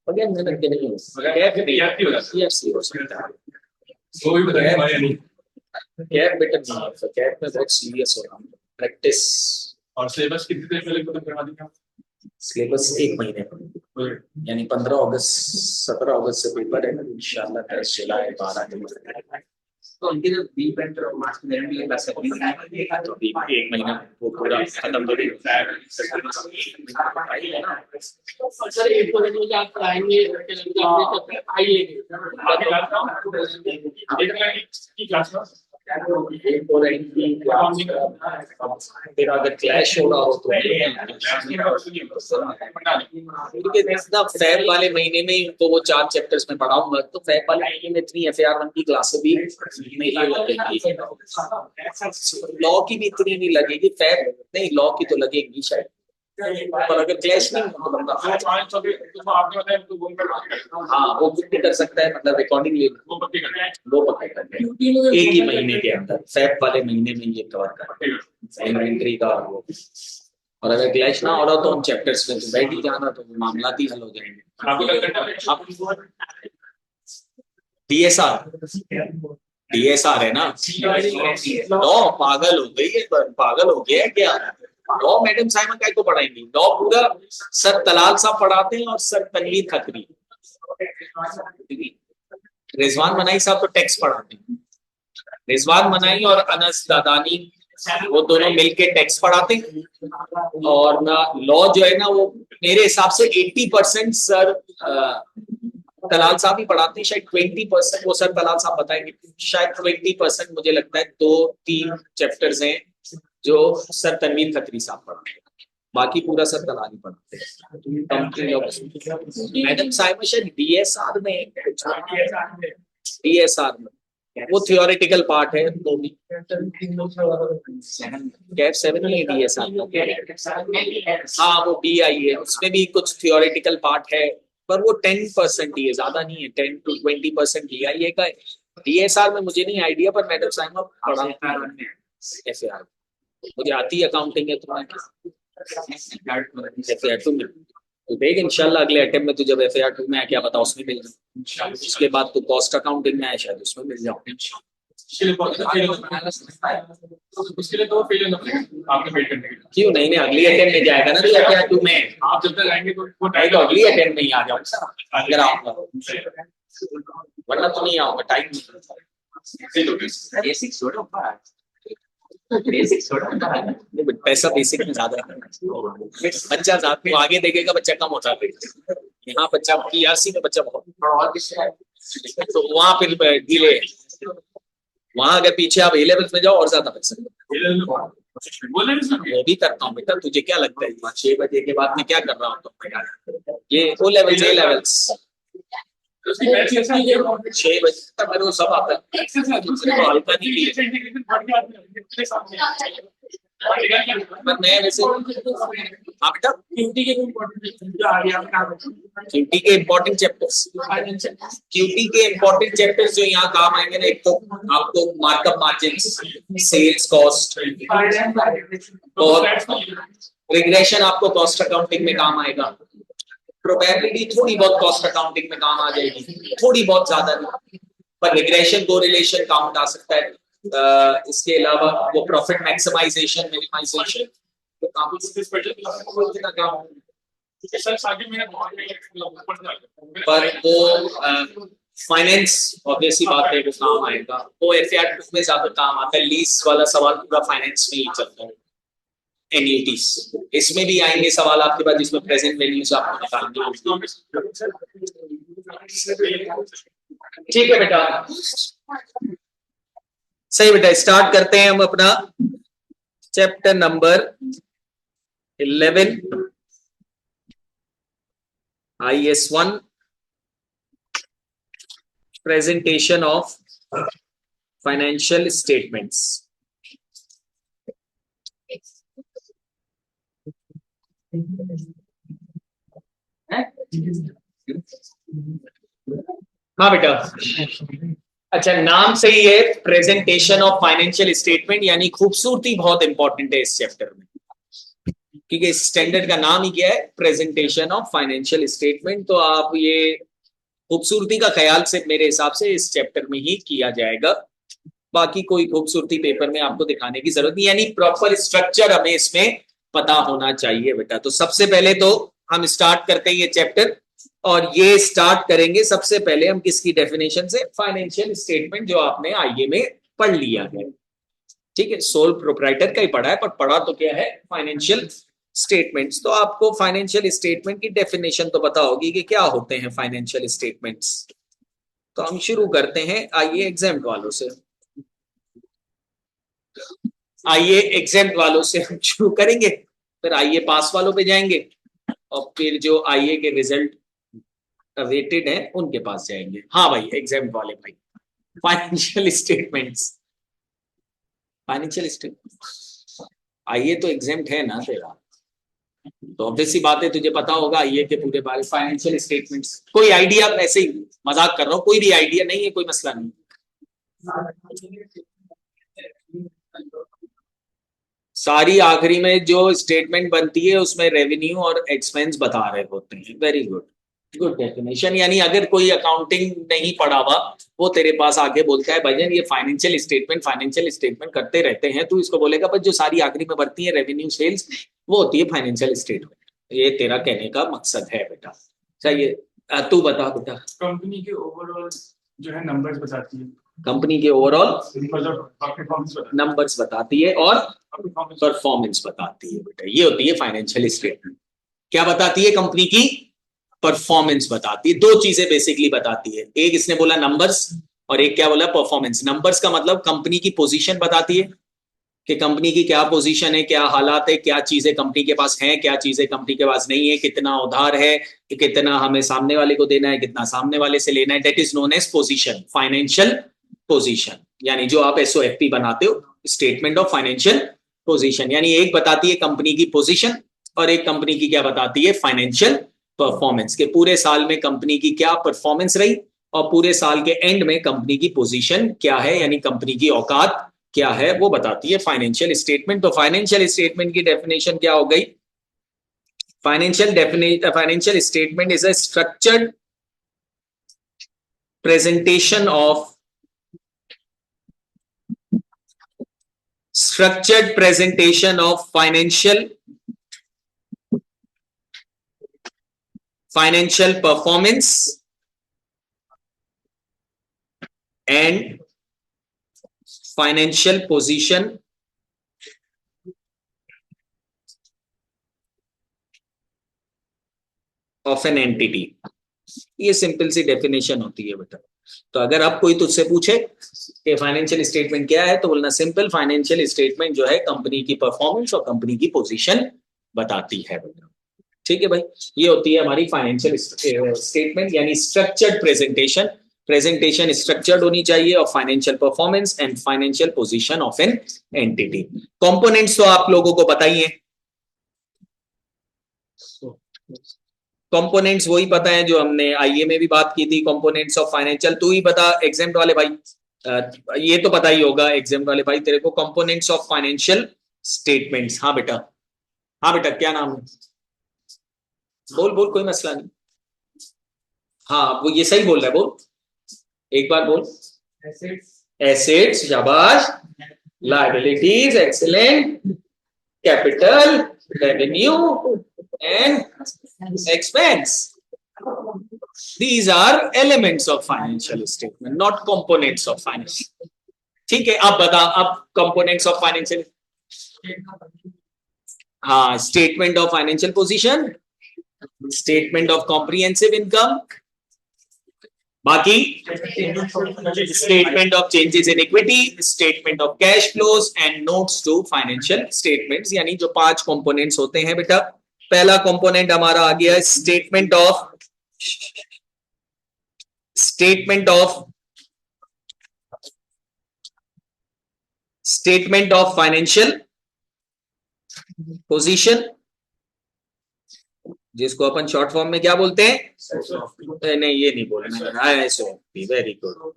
अगेन मेहनत के नहीं हो सकता है। वो भी बताइए हमारे नहीं। कैप बेटा नहीं है, तो कैप में बहुत सीरियस हो रहा हूँ, प्रैक्टिस। और सिलेबस कितनी देर पहले खत्म करवा देंगे आप? सिलेबस 1 महीने यानी 15 अगस्त 17 अगस्त से पेपर है इंशाल्लाह, 10 जुलाई 12 जुलाई। तो उनके जो बी पेंटर और मार्क्स में भी क्लास है, तो 1 महीना वो पूरा खत्म हो गया। सर एक तो मुझे आप पढ़ाएंगे आइए क्लास में फिर अगर क्लैश हो रहा हो तो फैब वाले महीने में इनको वो 4 चैप्टर्स में पढ़ाऊंगा, तो फैब वाले महीने में 3 FAR1 की क्लासें भी नहीं लगेगी। लॉ की भी इतनी नहीं लगेगी, फैब नहीं लॉ की तो लगेगी शायद, पर अगर क्लैश नहीं हो तो बंदा हाँ वो बुक भी कर सकता है, मतलब अकॉर्डिंगली वो पक्के करते हैं एक ही महीने के अंदर, फैब वाले महीने में ये कवर कर इन्वेंट्री का वो। और अगर क्लैश ना हो रहा तो उन चैप्टर्स में तो बैठ ही जाना, तो मामला ही हल हो जाएंगे। डीएसआर है ना, लॉ पागल हो गई है, पागल हो गया है क्या? लॉ मैडम साइमन काय को पढ़ाएंगी? लॉ पूरा सर तलाल साहब पढ़ाते हैं और सर तनवीर खत्री, रिजवान मनाई साहब तो टैक्स पढ़ाते हैं। रिजवान मनाई और अनस दादानी वो दोनों मिलके टैक्स पढ़ाते हैं, और ना लॉ जो है ना वो मेरे हिसाब से 80% सर तलाल साहब ही पढ़ाते हैं, शायद 20% वो सर तलाल साहब बताएंगे, शायद 20% मुझे लगता है 2-3 चैप्टर्स हैं जो सर तनवीर खत्री साहब पढ़ाते हैं, बाकी पूरा सर तलाल ही पढ़ाते हैं। मैडम साहिबा शायद डीएसआर में वो थियोरेटिकल पार्ट है, वो भी कैप 7 में डी एस आर, हाँ वो बी आई है, उसमें भी कुछ थियोरेटिकल पार्ट है, पर वो 10% ही है, ज्यादा नहीं है, 10 to 20% डी आई ए का है। डीएसआर में मुझे नहीं आइडिया, पर मैडम साइमा पढ़ा एफएआर मुझे आती है, अकाउंटिंग है तुम्हें एफएआर 2 में, तो देख इंशाल्लाह अगले अटेम्प्ट में तू जब एफएआर 2 में आया, क्या पता उसमें मिल जाए, उसके बाद तो कॉस्ट अकाउंटिंग में आया शायद उसमें मिल जाओ। उसके लिए तो फेल होना पड़ेगा आपने वेट करने के लिए। क्यों नहीं, नहीं अगली अटेम्प्ट में जाएगा ना, तो एफएआर 2 में आप जब तक आएंगे तो वो नहीं, तो अगली अटेम्प्ट में ही आ जाओ अगर आऊंगा, वरना तो नहीं आऊंगा, टाइम नहीं, पैसा बेसिक में ज्यादा है, बच्चा ज्यादा आगे देखेगा, बच्चा कम होता है, यहाँ बच्चा पीआरसी में बच्चा बहुत, तो वहाँ फिर डिले, वहां अगर पीछे आप ए लेवल में जाओ और ज्यादा पैसा, वो भी करता हूँ बेटा, तुझे क्या लगता है 6 बजे के बाद में क्या कर रहा हूँ, तो ये ओ लेवल ए लेवल्स 6 बजे तक मेरे को सब आता है, हल्का नहीं लिया, पर मैं वैसे हाँ बेटा क्यूटी के इम्पोर्टेंट चैप्टर्स, क्यूटी के इम्पोर्टेंट चैप्टर्स जो यहाँ काम आएंगे ना, एक तो आपको मार्कअप मार्जिन, सेल्स कॉस्ट, और रिग्रेशन आपको कॉस्ट अकाउंटिंग में काम आएगा, प्रोबेबिलिटी थोड़ी बहुत कॉस्ट अकाउंटिंग में काम आ जाएगी, थोड़ी बहुत, ज्यादा नहीं, पर रिग्रेशन कोरिलेशन काउंट आ सकता है। इसके अलावा वो प्रॉफिट मैक्सिमाइजेशन, मिनिमाइजेशन, तो काम पर वो फाइनेंस ऑब्वियसली बात है वो काम आएगा, वो एफएआर में ज्यादा काम आता है, लीज वाला सवाल पूरा फाइनेंस में ही चलता है, एन्युटीज इसमें भी आएंगे सवाल आपके पास, जिसमें प्रेजेंट वैल्यूज आपको निकालनी होगी। ठीक है बेटा, सही बेटा, स्टार्ट करते हैं हम अपना chapter number 11 IS1 presentation of financial statements. हाँ बेटा, अच्छा नाम से ही है प्रेजेंटेशन ऑफ फाइनेंशियल स्टेटमेंट, यानी खूबसूरती बहुत इंपॉर्टेंट है इस चैप्टर में, क्योंकि इस स्टैंडर्ड का नाम ही क्या है, प्रेजेंटेशन ऑफ फाइनेंशियल स्टेटमेंट, तो आप ये खूबसूरती का ख्याल से मेरे हिसाब से इस चैप्टर में ही किया जाएगा, बाकी कोई खूबसूरती पेपर में आपको दिखाने की जरूरत नहीं, यानी प्रॉपर स्ट्रक्चर हमें इसमें पता होना चाहिए बेटा। तो सबसे पहले तो हम स्टार्ट करते हैं ये चैप्टर, और ये स्टार्ट करेंगे सबसे पहले हम किसकी डेफिनेशन से, फाइनेंशियल स्टेटमेंट जो आपने आईए में पढ़ लिया है, ठीक है, सोल प्रोप्राइटर का ही पढ़ा है, पर पढ़ा तो क्या है, फाइनेंशियल स्टेटमेंट्स। तो आपको फाइनेंशियल स्टेटमेंट की डेफिनेशन तो पता होगी कि क्या होते हैं फाइनेंशियल स्टेटमेंट्स। तो हम शुरू करते हैं, आइए एग्जाम वालों से, आइए एग्जाम वालों से हम शुरू करेंगे, फिर आइए पास वालों पे जाएंगे, और फिर जो आईए के रिजल्ट अवेटेड है उनके पास जाएंगे। हाँ भाई एग्जाम वाले भाई, फाइनेंशियल स्टेटमेंट्स, फाइनेंशियल स्टेटमेंट्स आईए तो एग्जाम है ना तेरा, तो ऑब्वियसली बात है तुझे पता होगा आईए के पूरे बारे, फाइनेंशियल स्टेटमेंट्स कोई आइडिया, ऐसे ही मजाक कर रहा हूँ, कोई भी आइडिया नहीं है, कोई मसला नहीं, सारी आखिरी में जो स्टेटमेंट बनती है उसमें रेवेन्यू और एक्सपेंस बता रहे होते हैं। वेरी गुड, गुड डेफिनेशन, यानी अगर कोई अकाउंटिंग नहीं पढ़ा हुआ वो तेरे पास आके बोलता है भजन ये फाइनेंशियल स्टेटमेंट करते रहते हैं, तू इसको बोलेगा पर जो सारी आखिरी में बढ़ती है रेवेन्यू सेल्स वो होती है फाइनेंशियल स्टेटमेंट, ये तेरा कहने का मकसद है बेटा। चाहिए तू बता बेटा। कंपनी के ओवरऑल जो है नंबर्स बताती है, कंपनी के ओवरऑल नंबर्स बताती है और परफॉर्मेंस बताती है बेटा, ये होती है फाइनेंशियल स्टेटमेंट। क्या बताती है, कंपनी की परफॉर्मेंस बताती है, दो चीजें बेसिकली बताती है, एक इसने बोला नंबर्स और एक क्या बोला, परफॉर्मेंस। नंबर्स का मतलब कंपनी की पोजीशन बताती है कि कंपनी की क्या पोजीशन है, क्या हालात है, क्या चीजें कंपनी के पास हैं, क्या चीजें कंपनी के पास नहीं है, कितना उधार है, कितना हमें सामने वाले को देना है, कितना सामने वाले से लेना है, that is known as position, financial position, यानी जो आप एसओएफपी बनाते हो, स्टेटमेंट ऑफ फाइनेंशियल पोजीशन, यानी एक बताती है कंपनी की पोजीशन और एक कंपनी की क्या बताती है, फाइनेंशियल परफॉर्मेंस, के पूरे साल में कंपनी की क्या परफॉर्मेंस रही और पूरे साल के एंड में कंपनी की पोजीशन क्या है, यानी कंपनी की औकात क्या है, वो बताती है फाइनेंशियल स्टेटमेंट। तो फाइनेंशियल स्टेटमेंट की डेफिनेशन क्या हो गई, financial statement is a structured presentation of financial performance and financial position of an entity। ये सिंपल सी डेफिनेशन होती है बेटा। तो अगर आप कोई तुझसे पूछे कि फाइनेंशियल स्टेटमेंट क्या है, तो बोलना सिंपल, फाइनेंशियल स्टेटमेंट जो है कंपनी की परफॉर्मेंस और कंपनी की पोजीशन बताती है बेटा। ठीक है भाई, ये होती है हमारी फाइनेंशियल स्टेटमेंट, यानी स्ट्रक्चर्ड प्रेजेंटेशन। प्रेजेंटेशन स्ट्रक्चर्ड होनी चाहिए of financial performance and financial position of an entity. Components तो आप लोगों को पता ही है, कंपोनेंट्स वही पता है जो हमने आईए में भी बात की थी, कंपोनेंट्स ऑफ फाइनेंशियल। तू ही बता एग्जाम वाले भाई, ये तो पता ही होगा एग्जाम वाले भाई तेरे को, कंपोनेंट्स ऑफ फाइनेंशियल स्टेटमेंट्स। हाँ बेटा, हाँ बेटा, क्या नाम है, बोल बोल, कोई मसला नहीं। हाँ वो ये सही बोल रहा है, बोल एक बार बोल। एसेट्स, शाबाश। Liabilities, excellent. Capital, revenue and expense. These are elements of financial statement, not components of finance. ठीक है, अब बता, अब components of financial, हाँ, statement of financial position, statement of comprehensive income, बाकी statement of changes in equity, statement of cash flows and notes to financial statements, यानी जो 5 components होते हैं बेटा। पहला कंपोनेंट हमारा आ गया स्टेटमेंट ऑफ फाइनेंशियल पोजीशन, जिसको अपन शॉर्ट फॉर्म में क्या बोलते हैं, नहीं ये नहीं बोलना, एसओपी। वेरी गुड,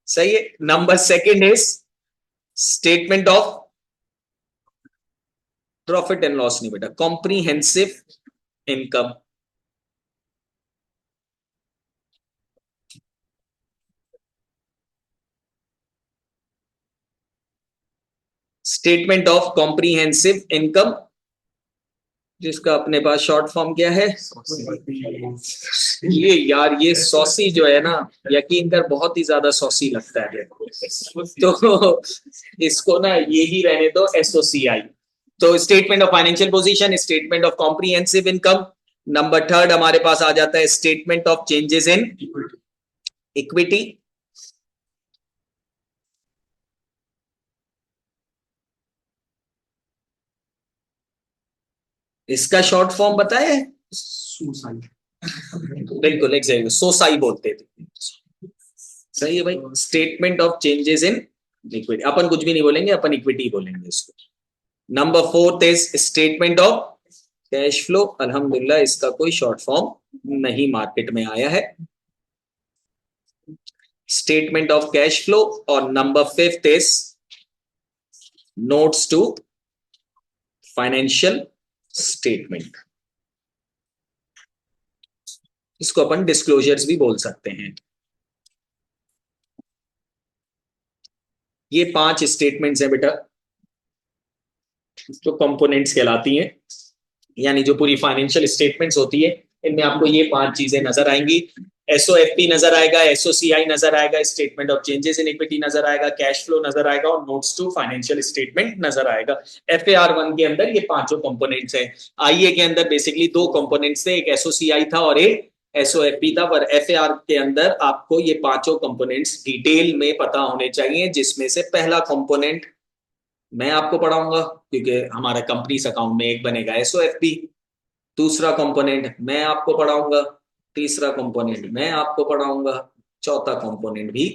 सही है। Number second is statement of profit and loss, नहीं बेटा, comprehensive income. Statement of comprehensive income, जिसका अपने पास शॉर्ट फॉर्म क्या है, ये यार ये सॉसी जो है ना, यकीन कर बहुत ही ज्यादा सॉसी लगता है, तो इसको ना ये ही रहने दो, एसओसीआई। तो statement of financial position, statement of comprehensive income. Number third हमारे पास आ जाता है statement of changes in equity. इसका शॉर्ट फॉर्म बताए, बिल्कुल एग्जैक्टली, सोसाई बोलते थे, सही है भाई। Statement of changes in equity, अपन कुछ भी नहीं बोलेंगे, अपन इक्विटी बोलेंगे इसको। Number fourth is statement of cash flow. अल्हम्दुलिल्लाह इसका कोई शॉर्ट फॉर्म नहीं मार्केट में आया है, स्टेटमेंट ऑफ कैश फ्लो। और number fifth is notes to financial statement, इसको अपन डिस्क्लोजर्स भी बोल सकते हैं। ये 5 स्टेटमेंट्स हैं बेटा जो कंपोनेंट्स कहलाती हैं, यानी जो पूरी फाइनेंशियल स्टेटमेंट्स होती है, इनमें आपको ये 5 चीजें नजर आएंगी। एसओएफपी नजर आएगा, एसओसीआई नजर आएगा, statement of changes in equity नजर आएगा, कैश फ्लो नजर आएगा और नोट्स टू फाइनेंशियल स्टेटमेंट नजर आएगा। FAR1 के अंदर ये 5 कंपोनेंट्स हैं। आईए के अंदर बेसिकली 2 कंपोनेंट्स थे, एक एसओसीआई था और एक एसओएफपी था, पर FAR के अंदर आपको ये 5 कंपोनेंट्स डिटेल में पता होने चाहिए, जिसमें से पहला कंपोनेंट मैं आपको पढ़ाऊंगा क्योंकि हमारा कंपनीज अकाउंट में एक बनेगा एसओएफपी, दूसरा कंपोनेंट मैं आपको पढ़ाऊंगा, तीसरा कंपोनेंट मैं आपको पढ़ाऊंगा, चौथा कंपोनेंट भी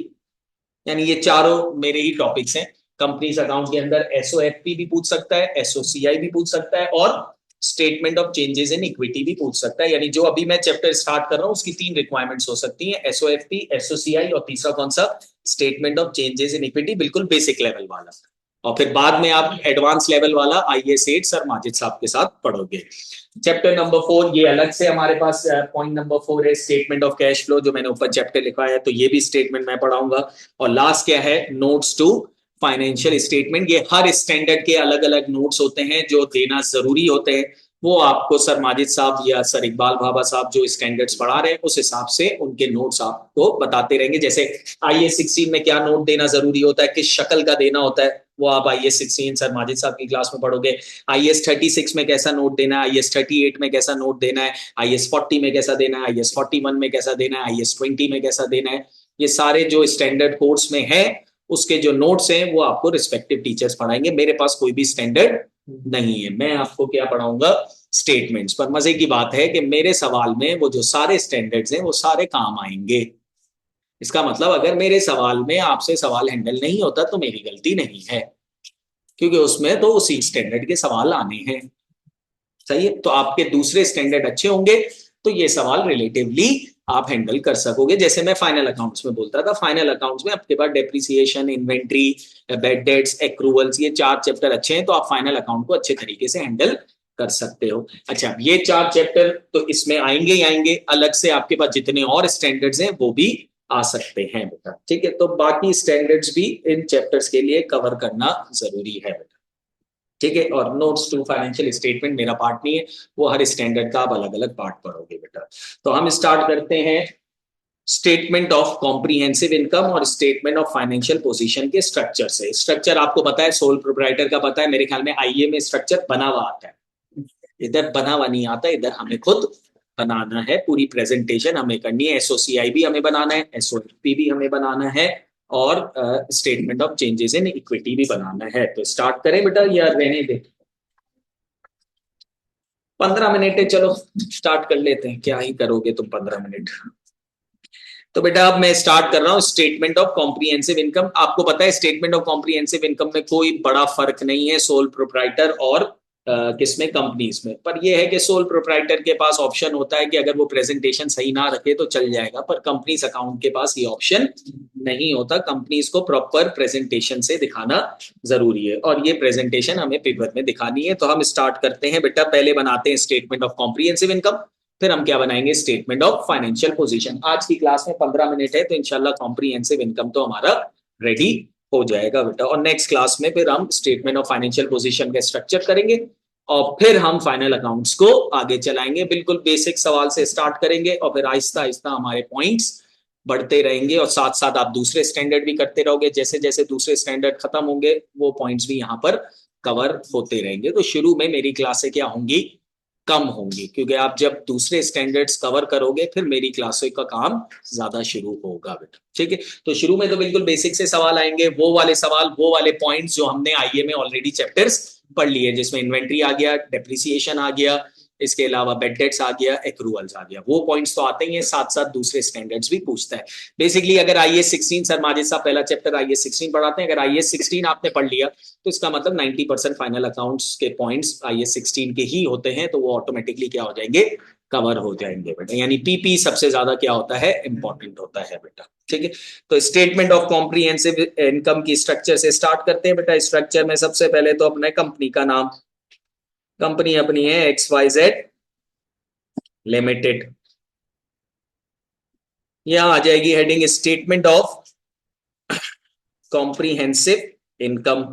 यानी ये चारों मेरे ही टॉपिक्स हैं। कंपनीज अकाउंट के अंदर एसओएफपी भी पूछ सकता है, एसओसीआई भी पूछ सकता है, और statement of changes in equity भी पूछ सकता है। यानी जो अभी मैं चैप्टर स्टार्ट कर रहा हूं उसकी 3 रिक्वायरमेंट्स हो सकती हैं, एसओएफपी, एसओसीआई और तीसरा कौन सा, statement of changes in equity, बिल्कुल बेसिक लेवल वाला। और फिर बाद में आप एडवांस लेवल वाला आईएएस 8 सर माजिद साहब के साथ पढ़ोगे। चैप्टर नंबर 4 ये अलग से हमारे पास पॉइंट नंबर 4 है, स्टेटमेंट ऑफ कैश फ्लो, जो मैंने ऊपर चैप्टर लिखा है, तो ये भी स्टेटमेंट मैं पढ़ाऊंगा। और लास्ट क्या है, नोट्स टू फाइनेंशियल स्टेटमेंट। ये हर स्टैंडर्ड के अलग अलग नोट्स होते हैं जो देना जरूरी होते हैं, वो आपको सर माजिद साहब या सर इकबाल भाभा साहब जो स्टैंडर्ड्स पढ़ा रहे हैं उस हिसाब से उनके नोट्स आपको बताते रहेंगे। जैसे आईएएस 16 में क्या नोट देना जरूरी होता है, किस शक्ल का देना होता है, वो आप आईएएस 16 सर माजिद साहब की क्लास में पढ़ोगे। आईएएस 36 में कैसा नोट देना है, आईएएस 38 में कैसा नोट देना है, आईएएस 40 में कैसा देना है, आईएएस 41 में कैसा देना है, आईएएस 20 में कैसा देना है, ये सारे जो स्टैंडर्ड कोर्स में है उसके जो नोट्स हैं वो आपको रिस्पेक्टिव टीचर्स पढ़ाएंगे। मेरे पास कोई भी स्टैंडर्ड नहीं है, मैं आपको क्या पढ़ाऊंगा, स्टेटमेंट्स। पर मजे की बात है कि मेरे सवाल में वो जो सारे स्टैंडर्ड्स हैं वो सारे काम आएंगे। इसका मतलब अगर मेरे सवाल में आपसे सवाल हैंडल नहीं होता तो मेरी गलती नहीं है, क्योंकि उसमें तो उसी स्टैंडर्ड के सवाल आने हैं। सही है, तो आपके दूसरे स्टैंडर्ड अच्छे होंगे तो ये सवाल रिलेटिवली आप हैंडल कर सकोगे। जैसे मैं फाइनल अकाउंट्स में बोलता था, फाइनल अकाउंट्स में आपके पास डेप्रिसिएशन, इन्वेंट्री, बैड डेट्स, एक्रूवल्स, ये 4 चैप्टर अच्छे हैं तो आप फाइनल अकाउंट को अच्छे तरीके से हैंडल कर सकते हो। अच्छा, ये 4 चैप्टर तो इसमें आएंगे ही आएंगे, अलग से आपके पास जितने और स्टैंडर्ड्स हैं वो भी आ सकते हैं बेटा। ठीक है, तो बाकी स्टैंडर्ड्स भी इन चैप्टर्स के लिए कवर करना जरूरी है बेटा। ठीक है, और नोट्स टू फाइनेंशियल स्टेटमेंट मेरा पार्ट नहीं है, वो हर स्टैंडर्ड का आप अलग अलग पार्ट पढ़ोगे बेटा। तो हम स्टार्ट करते हैं स्टेटमेंट ऑफ कॉम्प्रिहेंसिव इनकम और स्टेटमेंट ऑफ फाइनेंशियल पोजीशन के स्ट्रक्चर से। स्ट्रक्चर आपको पता है, सोल प्रोप्राइटर का पता है, मेरे ख्याल में आईए में स्ट्रक्चर बना हुआ आता है, इधर बना हुआ नहीं आता, इधर हमें खुद बनाना है। पूरी प्रेजेंटेशन हमें करनी है, एसओसीआई भी हमें बनाना है, एसओपी भी हमें बनाना है, और statement of changes in equity भी बनाना है। तो स्टार्ट करें बेटा या रहने दे, 15 मिनट है, चलो स्टार्ट कर लेते हैं। क्या ही करोगे तुम 15 मिनट। तो बेटा अब मैं स्टार्ट कर रहा हूं स्टेटमेंट ऑफ कॉम्प्रिहेंसिव इनकम। आपको पता है स्टेटमेंट ऑफ कॉम्प्रिहेंसिव इनकम में कोई बड़ा फर्क नहीं है सोल प्रोप्राइटर और किसमें, कंपनीज में। पर यह है कि सोल प्रोप्राइटर के पास ऑप्शन होता है कि अगर वो प्रेजेंटेशन सही ना रखे तो चल जाएगा, पर कंपनीज अकाउंट के पास ये ऑप्शन नहीं होता। कंपनीज को प्रॉपर प्रेजेंटेशन से दिखाना जरूरी है, और ये प्रेजेंटेशन हमें पेपर में दिखानी है। तो हम स्टार्ट करते हैं बेटा, पहले बनाते हैं स्टेटमेंट ऑफ कॉम्प्रिहेंसिव इनकम, फिर हम क्या बनाएंगे, स्टेटमेंट ऑफ फाइनेंशियल पोजीशन। आज की क्लास में 15 मिनट है तो इंशाल्लाह कॉम्प्रिहेंसिव इनकम तो हमारा रेडी हो जाएगा बेटा, और नेक्स्ट क्लास में फिर हम स्टेटमेंट ऑफ फाइनेंशियल पोजीशन का स्ट्रक्चर करेंगे, और फिर हम फाइनल अकाउंट्स को आगे चलाएंगे। बिल्कुल बेसिक सवाल से स्टार्ट करेंगे और फिर आहिस्ता आहिस्ता हमारे पॉइंट्स बढ़ते रहेंगे, और साथ साथ आप दूसरे स्टैंडर्ड भी करते रहोगे। जैसे जैसे दूसरे स्टैंडर्ड खत्म होंगे वो पॉइंट्स भी यहाँ पर कवर होते रहेंगे। तो शुरू में मेरी क्लासें क्या होंगी, कम होंगी, क्योंकि आप जब दूसरे स्टैंडर्ड्स कवर करोगे फिर मेरी क्लासों का काम ज्यादा शुरू होगा बेटा। ठीक है, तो शुरू में तो बिल्कुल बेसिक से सवाल आएंगे, वो वाले सवाल, वो वाले पॉइंट्स जो हमने आईए में ऑलरेडी चैप्टर्स पढ़ लिए, जिसमें इन्वेंट्री आ गया, डेप्रिसिएशन आ गया, इसके अलावा बेड डेट्स आ गया, एक्रूवल्स आ गया, वो पॉइंट्स तो आते ही हैं, साथ साथ दूसरे स्टैंडर्ड्स भी पूछता है। बेसिकली अगर आईएएस 16 सर माजिद साहब पहला चैप्टर आईएएस 16 पढ़ाते हैं, अगर आईएएस 16 आपने पढ़ लिया तो इसका मतलब 90% फाइनल अकाउंट्स के पॉइंट्स आईएएस 16 के ही होते हैं, तो वो ऑटोमेटिकली क्या हो जाएंगे, कवर हो जाएंगे बेटा। यानी पीपी सबसे ज्यादा क्या होता है, इंपॉर्टेंट होता है बेटा। ठीक है, तो स्टेटमेंट ऑफ कॉम्प्रिहेंसिव इनकम की स्ट्रक्चर से स्टार्ट करते हैं बेटा। स्ट्रक्चर में सबसे पहले तो अपने कंपनी का नाम, कंपनी अपनी है XYZ लिमिटेड, यहां आ जाएगी heading statement of comprehensive income.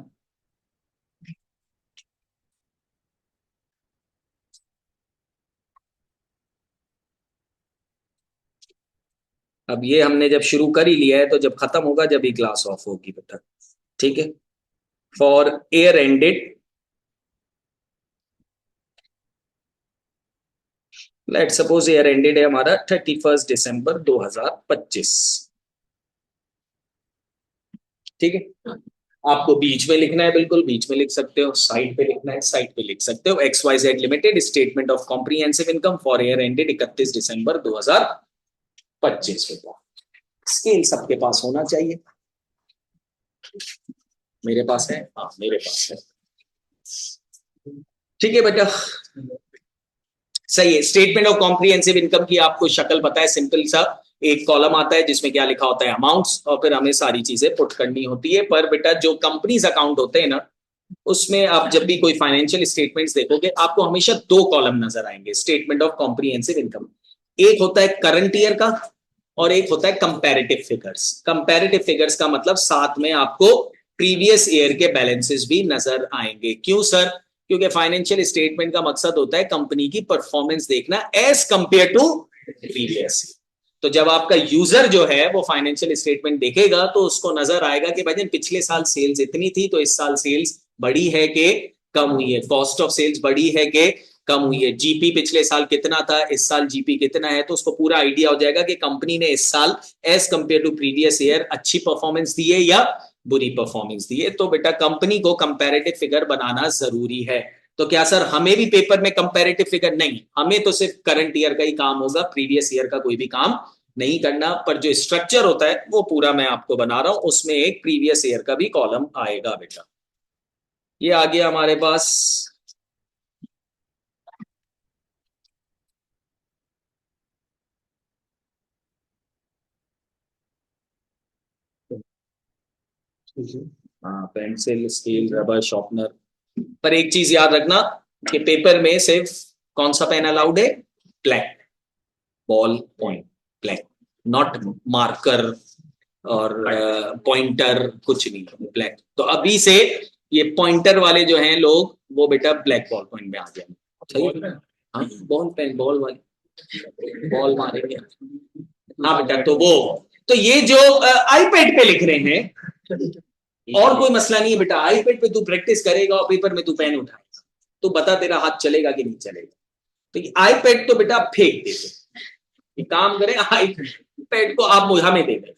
अब ये हमने जब शुरू कर ही लिया है तो जब खत्म होगा जब ही क्लास ऑफ होगी बेटा। ठीक है, for year ended, let suppose year ended है हमारा 31 दिसंबर 2025। ठीक है, आपको बीच में लिखना है, बिल्कुल बीच में लिख सकते हो, साइड पे लिखना है साइड पे लिख सकते हो। XYZ limited statement of comprehensive income for year ended 31 दिसंबर 2025 बेटा। स्केल सबके पास होना चाहिए। मेरे पास है, हाँ मेरे पास है। ठीक है बेटा, सही है। स्टेटमेंट ऑफ कॉम्प्रिहेंसिव इनकम की आपको शक्ल पता है, सिंपल सा एक कॉलम आता है जिसमें क्या लिखा होता है, अमाउंट्स, और फिर हमें सारी चीजें पुट करनी होती है। पर बेटा जो कंपनीज अकाउंट होते हैं ना, उसमें आप जब भी कोई फाइनेंशियल स्टेटमेंट्स देखोगे, आपको हमेशा दो कॉलम नजर आएंगे स्टेटमेंट ऑफ कॉम्प्रिहेंसिव इनकम। एक होता है करंट ईयर का और एक होता है कंपैरेटिव फिगर्स। कंपैरेटिव फिगर्स का मतलब साथ में आपको प्रीवियस ईयर के बैलेंसेस भी नजर आएंगे। क्यों सर? क्योंकि फाइनेंशियल स्टेटमेंट का मकसद होता है कंपनी की परफॉर्मेंस देखना एज कंपेयर टू प्रीवियस। तो जब आपका यूजर जो है वो फाइनेंशियल स्टेटमेंट देखेगा तो उसको नजर आएगा कि भाई पिछले साल सेल्स इतनी थी तो इस साल सेल्स बढ़ी है कि कम हुई है, कॉस्ट ऑफ सेल्स बढ़ी है कि कम हुई है, जीपी पिछले साल कितना था, इस साल जीपी कितना है। तो उसको पूरा आइडिया हो जाएगा कि कंपनी ने इस साल as compare to previous year अच्छी परफॉर्मेंस दी है या बुरी परफॉर्मेंस दी है। तो बेटा कंपनी को कंपैरेटिव फिगर बनाना जरूरी है। तो क्या सर हमें भी पेपर में कंपैरेटिव फिगर? नहीं, हमें तो सिर्फ करंट ईयर का ही काम होगा, प्रीवियस ईयर का कोई भी काम नहीं करना। पर जो स्ट्रक्चर होता है वो पूरा मैं आपको बना रहा हूं, उसमें एक प्रीवियस ईयर का भी कॉलम आएगा बेटा। ये आ गया हमारे पास। हाँ, पेंसिल, स्केल, रबर, शार्पनर। पर एक चीज याद रखना कि पेपर में सिर्फ कौन सा पेन अलाउड है? Black. Ball point black, not marker और पॉइंटर, कुछ नहीं, ब्लैक। तो अभी से ये पॉइंटर वाले जो हैं लोग, वो बेटा ब्लैक बॉल पॉइंट में आ जाए। सही है? हाँ, बॉल पेन, बॉल वाले बॉल मारेंगे। हाँ बेटा, तो वो, तो ये जो आईपैड पे लिख रहे हैं और कोई मसला नहीं है बेटा। आईपैड पे तू प्रैक्टिस करेगा और पेपर में तू पेन उठाएगा तो बता तेरा हाथ चलेगा कि नहीं चलेगा। तो ये आईपैड तो बेटा फेंक देते, काम करें आईपैड को आप हमें दे दें,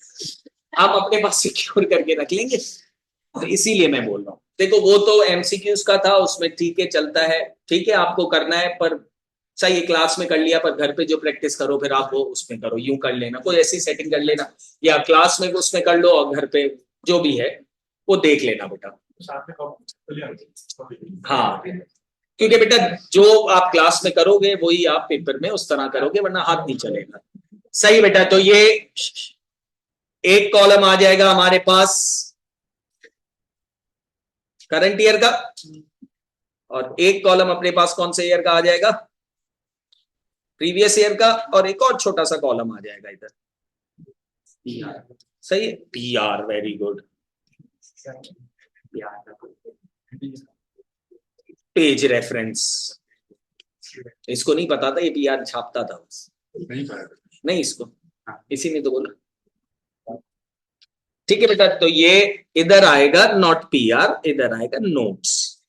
आप अपने पास सिक्योर करके रख लेंगे। तो इसीलिए मैं बोल रहा हूँ, देखो वो तो एमसीक्यूज का था, उसमें ठीक है चलता है, ठीक है आपको करना है, पर सही क्लास में कर लिया, पर घर पे जो प्रैक्टिस करो फिर आप वो उसमें करो, यूं कर लेना, कोई ऐसी सेटिंग कर लेना, या क्लास में उसमें कर लो और घर पे जो भी है वो देख लेना बेटा। हाँ, क्योंकि बेटा जो आप क्लास में करोगे वही आप पेपर में उस तरह करोगे, वरना हाथ नहीं चलेगा। सही बेटा, तो ये एक कॉलम आ जाएगा हमारे पास करंट ईयर का, और एक कॉलम अपने पास कौन से ईयर का आ जाएगा? प्रीवियस ईयर का, और एक और छोटा सा कॉलम आ जाएगा इधर सही है, PR. Very good. Page reference, इसको नहीं पता था, ये पीआर छापता था बस, नहीं इसको, इसी ने तो बोला। ठीक है बेटा, तो ये इधर आएगा नॉट पीआर, इधर आएगा नोट्स।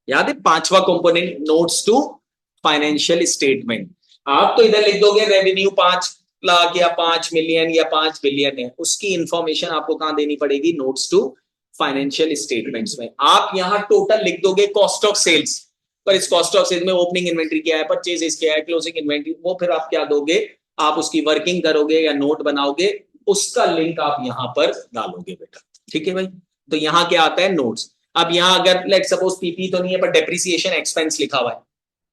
याद है पांचवा component, notes to financial statement. आप तो इधर लिख दोगे रेवेन्यू 5 लाख या 5 मिलियन या 5 बिलियन है, उसकी इंफॉर्मेशन आपको कहां देनी पड़ेगी? नोट्स टू फाइनेंशियल स्टेटमेंट्स में। आप यहां टोटल लिख दोगे कॉस्ट ऑफ सेल्स, पर इस कॉस्ट ऑफ सेल्स में ओपनिंग इन्वेंट्री क्या है, परचेज क्या है, क्लोजिंग इन्वेंट्री, वो फिर आप क्या दोगे? आप उसकी वर्किंग करोगे या नोट बनाओगे, उसका लिंक आप यहां पर डालोगे बेटा। ठीक है भाई, तो यहां क्या आता है? नोट्स। अब यहां अगर लेट सपोज पीपी तो नहीं है, पर डेप्रिसिएशन एक्सपेंस लिखा हुआ है,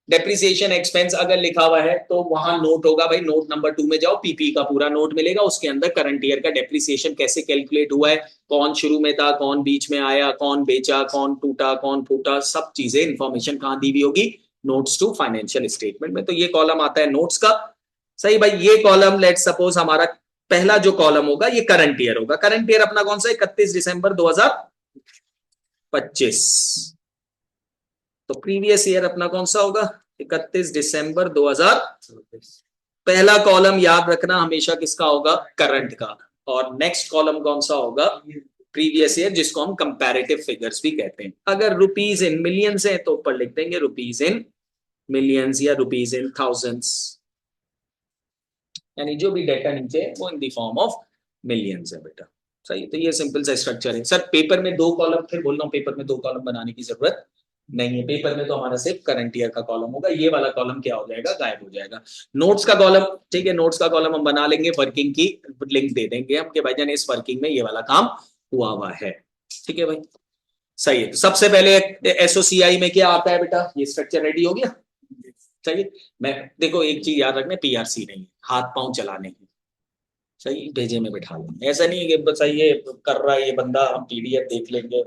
डेप्रिसिएशन एक्सपेंस अगर लिखा हुआ है तो वहां नोट होगा भाई, नोट नंबर 2 में जाओ, पीपी का पूरा नोट मिलेगा, उसके अंदर करंट ईयर का डेप्रिसिएशन कैसे कैलकुलेट हुआ है, कौन शुरू में था, कौन बीच में आया, कौन बेचा, कौन टूटा, कौन फूटा, सब चीजें इंफॉर्मेशन कहां दी हुई होगी? नोट्स टू फाइनेंशियल स्टेटमेंट में। तो ये कॉलम आता है नोट्स का। सही भाई, ये कॉलम लेट सपोज हमारा पहला जो कॉलम होगा ये करंट ईयर होगा। करंट ईयर अपना कौन सा? 31 दिसंबर 2025। तो प्रीवियस ईयर अपना कौन सा होगा? 31 दिसंबर 2024। पहला कॉलम याद रखना हमेशा किसका होगा? करंट का। और नेक्स्ट कॉलम कौन सा होगा? प्रीवियस ईयर, जिसको हम कंपैरेटिव फिगर्स भी कहते हैं। अगर रुपीज इन मिलियंस है तो ऊपर लिख देंगे रुपीज इन मिलियंस या रुपीज इन थाउजेंड्स, यानी जो भी डेटा नीचे है वो in the form of millions है बेटा। सही, तो ये सिंपल सा स्ट्रक्चर है। सर पेपर में 2 कॉलम, फिर बोल रहा हूं पेपर में 2 कॉलम बनाने की जरूरत नहीं है, पेपर में तो हमारा सिर्फ करंट ईयर का कॉलम होगा, ये वाला कॉलम क्या हो जाएगा, गायब हो जाएगा। नोट्स का कॉलम, ठीक है, नोट्स का कॉलम हम बना लेंगे, वर्किंग की लिंक दे देंगे हम कि भाईजान इस वर्किंग में ये वाला काम हुआ है, ठीक है भाई, सही है। तो सबसे पहले एसओसीआई में क्या आता है बेटा, ये स्ट्रक्चर रेडी हो गया, चाहिए। मैं देखो एक चीज याद रखना, पीआरसी नहीं, हाथ पांव चलाने की, सही, भेजे में बिठा लेंगे, ऐसा नहीं है कि बस ये कर रहा है ये बंदा, हम पीडीएफ देख लेंगे,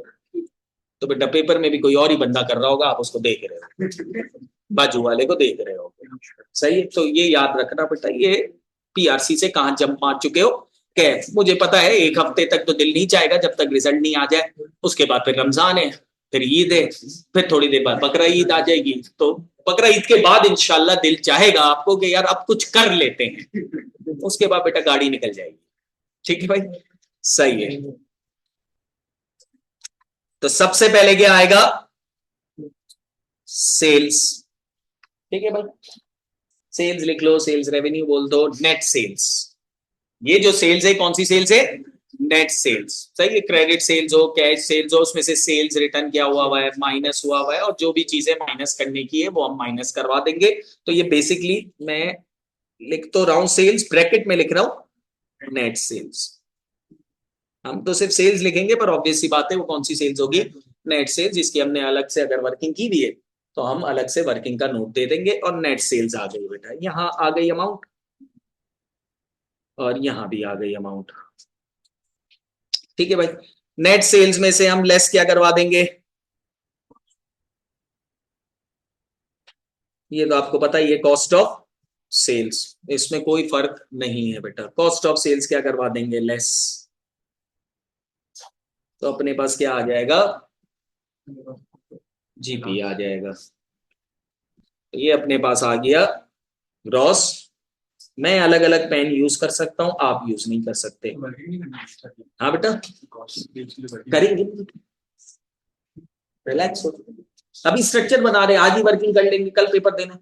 तो बेटा पेपर में भी कोई और ही बंदा कर रहा होगा, आप उसको देख रहे हो, बाजू वाले को देख रहे हो, सही है। तो ये याद रखना बेटा, ये पीआरसी से कहां जंप मार चुके हो, क्या मुझे पता है, एक हफ्ते तक तो दिल नहीं चाहेगा जब तक रिजल्ट नहीं आ जाए, उसके बाद फिर रमजान है, फिर ईद है, फिर थोड़ी देर बाद बकरा ईद आ जाएगी, तो बकरा ईद के बाद इंशाल्लाह दिल चाहेगा आपको कि यार अब कुछ कर लेते हैं, उसके बाद बेटा गाड़ी निकल जाएगी, ठीक है भाई, सही है। तो सबसे पहले क्या आएगा, सेल्स, ठीक है भाई, सेल्स लिख लो, सेल्स रेवेन्यू बोल दो, नेट सेल्स, ये जो सेल्स है कौन सी सेल्स है, नेट सेल्स, सही है। क्रेडिट सेल्स हो, कैश सेल्स हो, उसमें से सेल्स रिटर्न क्या हुआ है, माइनस हुआ है, और जो भी चीजें माइनस करने की है वो हम माइनस करवा देंगे। तो ये बेसिकली मैं लिख तो रहा हूं सेल्स, ब्रैकेट में लिख रहा हूं नेट सेल्स, हम तो सिर्फ सेल्स लिखेंगे पर ऑब्वियस सी बात है वो कौन सी सेल्स होगी, नेट सेल्स, जिसकी हमने अलग से अगर वर्किंग की भी है तो हम अलग से वर्किंग का नोट दे देंगे। और नेट सेल्स आ गई बेटा, यहां आ गई अमाउंट, और यहां भी आ गई अमाउंट, ठीक है भाई। नेट सेल्स में से हम लेस क्या करवा देंगे, ये तो आपको पता ही है, कॉस्ट ऑफ सेल्स, इसमें कोई फर्क नहीं है बेटा, कॉस्ट ऑफ सेल्स क्या करवा देंगे, लेस, तो अपने पास क्या आ जाएगा, जीपी आ जाएगा, तो ये अपने पास आ गया ग्रॉस। मैं अलग अलग पेन यूज कर सकता हूं, आप यूज नहीं कर सकते, हाँ बेटा करेंगे, रिलैक्स हो, अभी स्ट्रक्चर बना रहे, आज ही वर्किंग कर लेंगे, कल पेपर देना।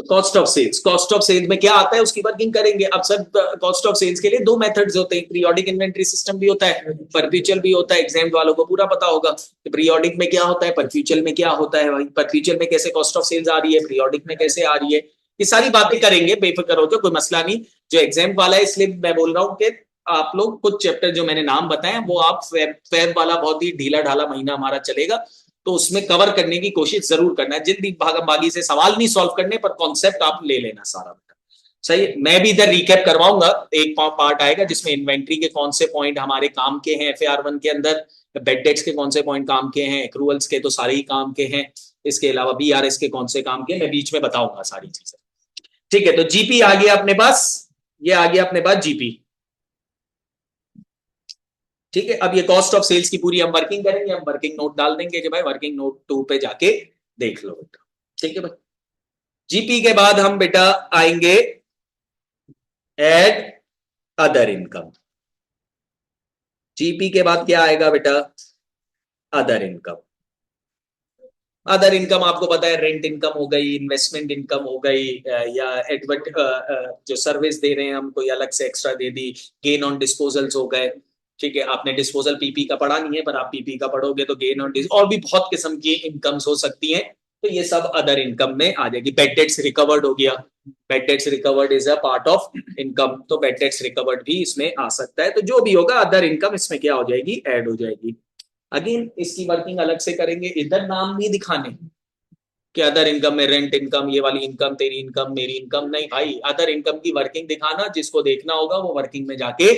Cost of sales, cost of sales में क्या आता है उसकी वर्किंग करेंगे। अब सर कॉस्ट ऑफ सेल्स के लिए दो मेथड्स होते हैं, पीरियोडिक इन्वेंटरी सिस्टम भी होता है, परपेचुअल भी होता है, एग्जाम वालों को पूरा पता होगा पीरियोडिक में क्या होता है, परपेचुअल में क्या होता है, भाई परपेचुअल में कैसे कॉस्ट ऑफ सेल्स आ रही है, पीरियोडिक में कैसे आ रही है, ये सारी बातें करेंगे, बेफिक्र हो जाओ, कोई मसला नहीं। जो एग्जाम वाला है इसलिए मैं बोल रहा हूँ कि आप लोग कुछ चैप्टर जो मैंने नाम बताए वो आप फेब वाला बहुत ही ढीला ढाला महीना हमारा चलेगा, तो उसमें कवर करने की कोशिश जरूर करना है, जिंदगी भागम भागी से सवाल नहीं सॉल्व करने पर कॉन्सेप्ट आप ले लेना सारा बेटा, सही है। मैं भी इधर रिकैप करवाऊंगा, एक पार्ट आएगा जिसमें इन्वेंट्री के कौन से पॉइंट हमारे काम के हैं FAR1 के अंदर, बेड डेट्स के कौन से पॉइंट काम के हैं, एक्रूअल्स के तो सारे ही काम के हैं, इसके अलावा BRS के कौन से काम के, मैं बीच में बताऊंगा सारी चीजें, ठीक है। तो जीपी आ गया अपने पास, ये आ गया अपने पास जीपी, ठीक है। अब ये कॉस्ट ऑफ सेल्स की पूरी हम वर्किंग करेंगे, हम वर्किंग नोट डाल देंगे कि भाई वर्किंग नोट 2 पे जाके देख लो बेटा, ठीक है भाई। जीपी के बाद हम बेटा आएंगे एड अदर इनकम, जीपी के बाद क्या आएगा बेटा, अदर इनकम। अदर इनकम आपको पता है, रेंट इनकम हो गई, इन्वेस्टमेंट इनकम हो गई, या एडवर्ट जो सर्विस दे रहे हैं हम कोई अलग से extra they the, gain on disposals हो गए, ठीक है। आपने डिस्पोजल पीपी का पढ़ा नहीं है पर आप पीपी का पढ़ोगे तो गेन ऑन, और भी बहुत किस्म की इनकम्स हो सकती हैं, तो ये सब अदर इनकम में आ जाएगी। बेड डेट्स रिकवर्ड हो गया, bad debts recovered is a part of income, तो बेड डेट्स रिकवर्ड भी इसमें आ सकता है, तो जो भी होगा अदर इनकम इसमें क्या हो जाएगी, ऐड हो जाएगी। अगेन इसकी वर्किंग अलग से करेंगे, इधर नाम नहीं दिखाने कि अदर इनकम में रेंट इनकम, ये वाली इनकम तेरी इनकम मेरी इनकम, नहीं भाई, अदर इनकम की वर्किंग दिखाना, जिसको देखना होगा वो वर्किंग में जाके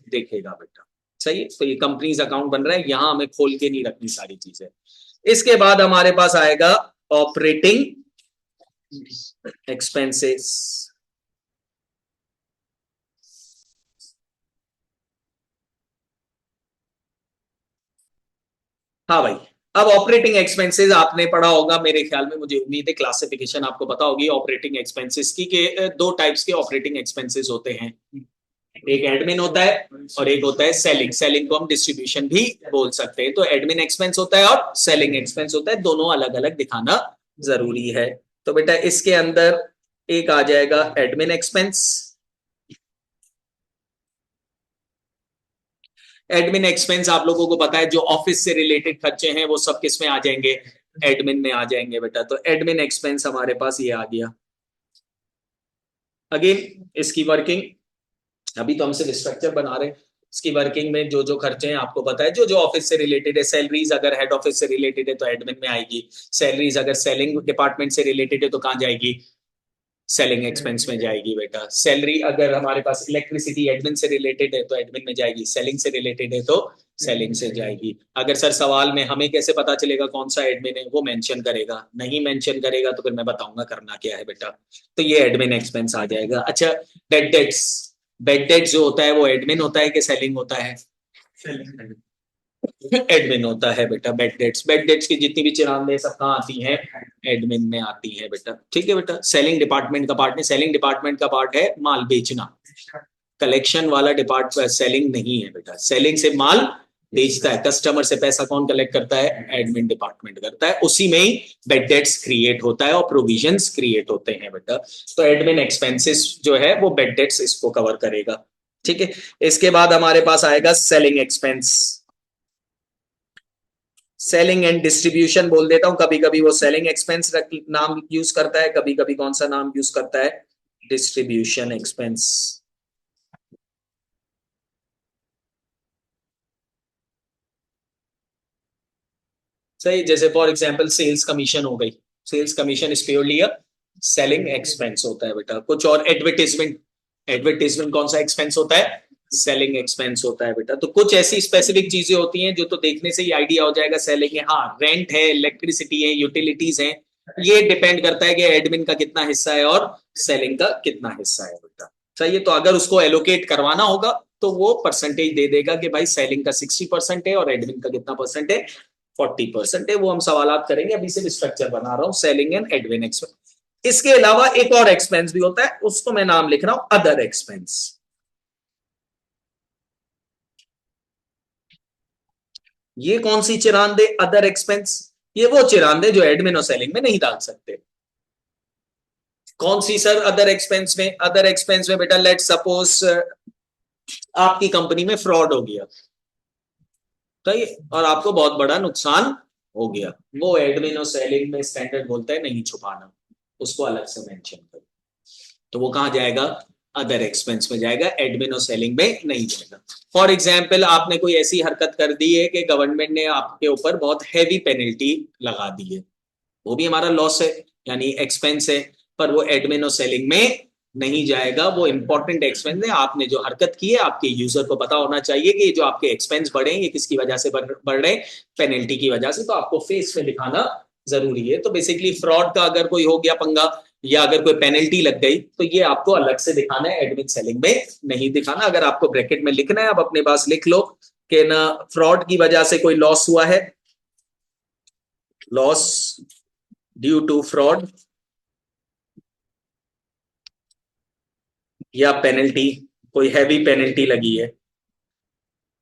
देखेगा बेटा, सही है। तो ये कंपनीज अकाउंट बन रहा है, यहां हमें खोल के नहीं रखनी सारी चीजें। इसके बाद हमारे पास आएगा ऑपरेटिंग एक्सपेंसेस, हाँ भाई। अब ऑपरेटिंग एक्सपेंसेस आपने पढ़ा होगा मेरे ख्याल में, मुझे उम्मीद है क्लासिफिकेशन आपको पता होगी ऑपरेटिंग एक्सपेंसेस की, के दो टाइप्स के ऑपरेटिंग एक्सपेंसेस होते हैं, एक एडमिन होता है और एक होता है सेलिंग, सेलिंग को हम डिस्ट्रीब्यूशन भी बोल सकते हैं। तो एडमिन एक्सपेंस होता है और सेलिंग एक्सपेंस होता है, दोनों अलग अलग दिखाना जरूरी है। तो बेटा इसके अंदर एक आ जाएगा एडमिन एक्सपेंस, एडमिन एक्सपेंस आप लोगों को पता है जो ऑफिस से रिलेटेड खर्चे हैं वो सब किस में आ जाएंगे, एडमिन में आ जाएंगे बेटा। तो एडमिन एक्सपेंस हमारे पास ये आ गया। अगेन इसकी वर्किंग, अभी तो हम सिर्फ स्ट्रक्चर बना रहे हैं। इसकी वर्किंग में जो जो खर्चे हैं आपको पता है, जो जो ऑफिस से रिलेटेड है। सैलरीज अगर हेड ऑफिस से रिलेटेड है तो एडमिन में आएगी। सैलरीज अगर सेलिंग डिपार्टमेंट से रिलेटेड है तो कहाँ जाएगी? सेलिंग एक्सपेंस में जाएगी बेटा। सैलरी अगर हमारे पास इलेक्ट्रिसिटी एडमिन से रिलेटेड है तो एडमिन में जाएगी। सेलिंग से रिलेटेड है तो सेलिंग से जाएगी। अगर सर सवाल में हमें कैसे पता चलेगा कौन सा एडमिन है, वो मेंशन करेगा, नहीं मेंशन करेगा तो फिर मैं बताऊंगा करना क्या है बेटा। तो ये एडमिन एक्सपेंस आ जाएगा। अच्छा, बेड डेट्स, बेड डेट्स जो होता है वो एडमिन होता है कि सेलिंग होता है? एडमिन होता है बेटा। बेड डेट्स, बेड डेट्स की जितनी भी चिरांदे सब कहाँ आती हैं? एडमिन में आती है बेटा। ठीक है बेटा। सेलिंग डिपार्टमेंट का पार्ट नहीं, सेलिंग डिपार्टमेंट का पार्ट है माल बेचना। कलेक्शन वाला डिपार्टमेंट सेलिंग नहीं है बेटा। सेलिंग से माल बेचता है, कस्टमर से पैसा कौन कलेक्ट करता है? एडमिन डिपार्टमेंट करता है। उसी में ही बेड डेट्स क्रिएट होता है और प्रोविजंस क्रिएट होते हैं बेटा। तो एडमिन एक्सपेंसेस जो है वो बेड डेट्स इसको कवर करेगा। ठीक है। इसके बाद हमारे पास आएगा selling expense. Selling and distribution बोल देता हूं, कभी कभी वो सेलिंग एक्सपेंस नाम यूज करता है, कभी कभी कौन सा नाम यूज करता है? Distribution expense. सही, जैसे फॉर एग्जांपल सेल्स कमीशन हो गई। Sales commission is purely a selling expense होता है बेटा। कुछ और एडवर्टाइजमेंट, एडवर्टाइजमेंट कौन सा एक्सपेंस होता है? सेलिंग एक्सपेंस होता है बेटा। तो कुछ ऐसी स्पेसिफिक चीजें होती हैं जो तो देखने से ही आइडिया हो जाएगा सेलिंग है। हाँ, रेंट है, इलेक्ट्रिसिटी है, यूटिलिटीज है, ये डिपेंड करता है कि एडमिन का कितना हिस्सा है और सेलिंग का कितना हिस्सा है बेटा। सही है। तो अगर उसको एलोकेट करवाना होगा तो वो परसेंटेज दे देगा कि भाई सेलिंग का 60% है और एडमिन का कितना परसेंट है? 40% है। वो हम सवालात करेंगे, अभी सिर्फ स्ट्रक्चर बना रहा हूं, सेलिंग एंड एडमिन एक्सपेंस। इसके अलावा एक और एक्सपेंस भी होता है, उसको मैं नाम लिख रहा हूं अदर एक्सपेंस। ये कौन सी चिरांदे? Other expense. ये वो चिरांदे जो एडमिन और सेलिंग में नहीं डाल सकते। कौन सी सर अदर एक्सपेंस में? अदर एक्सपेंस में बेटा लेट सपोज आपकी कंपनी में फ्रॉड हो गया, सही, और आपको बहुत बड़ा नुकसान हो गया। वो एडमिन और सेलिंग में स्टैंडर्ड बोलता है नहीं छुपाना, उसको अलग से मेंशन करो। तो वो कहां जाएगा? अदर एक्सपेंस में जाएगा, एडमिन और सेलिंग में नहीं जाएगा। फॉर एग्जाम्पल आपने कोई ऐसी हरकत कर दी है कि गवर्नमेंट ने आपके ऊपर बहुत हैवी पेनल्टी लगा दी है, वो भी हमारा लॉस है यानी एक्सपेंस है, पर वो एडमिन और सेलिंग में नहीं जाएगा। वो इंपॉर्टेंट एक्सपेंस है। आपने जो हरकत की है, आपके यूजर को पता होना चाहिए कि जो आपके एक्सपेंस बढ़े ये किसकी वजह से बढ़ रहे? पेनल्टी की वजह से। तो आपको फेस में दिखाना जरूरी है। तो बेसिकली फ्रॉड का अगर कोई हो गया पंगा या अगर कोई पेनल्टी लग गई तो ये आपको अलग से दिखाना है, एडमिन सेलिंग में नहीं दिखाना। अगर आपको ब्रैकेट में लिखना है, आप अपने पास लिख लो कि ना फ्रॉड की वजह से कोई लॉस हुआ है, लॉस ड्यू टू फ्रॉड, या पेनल्टी, कोई हैवी पेनल्टी लगी है।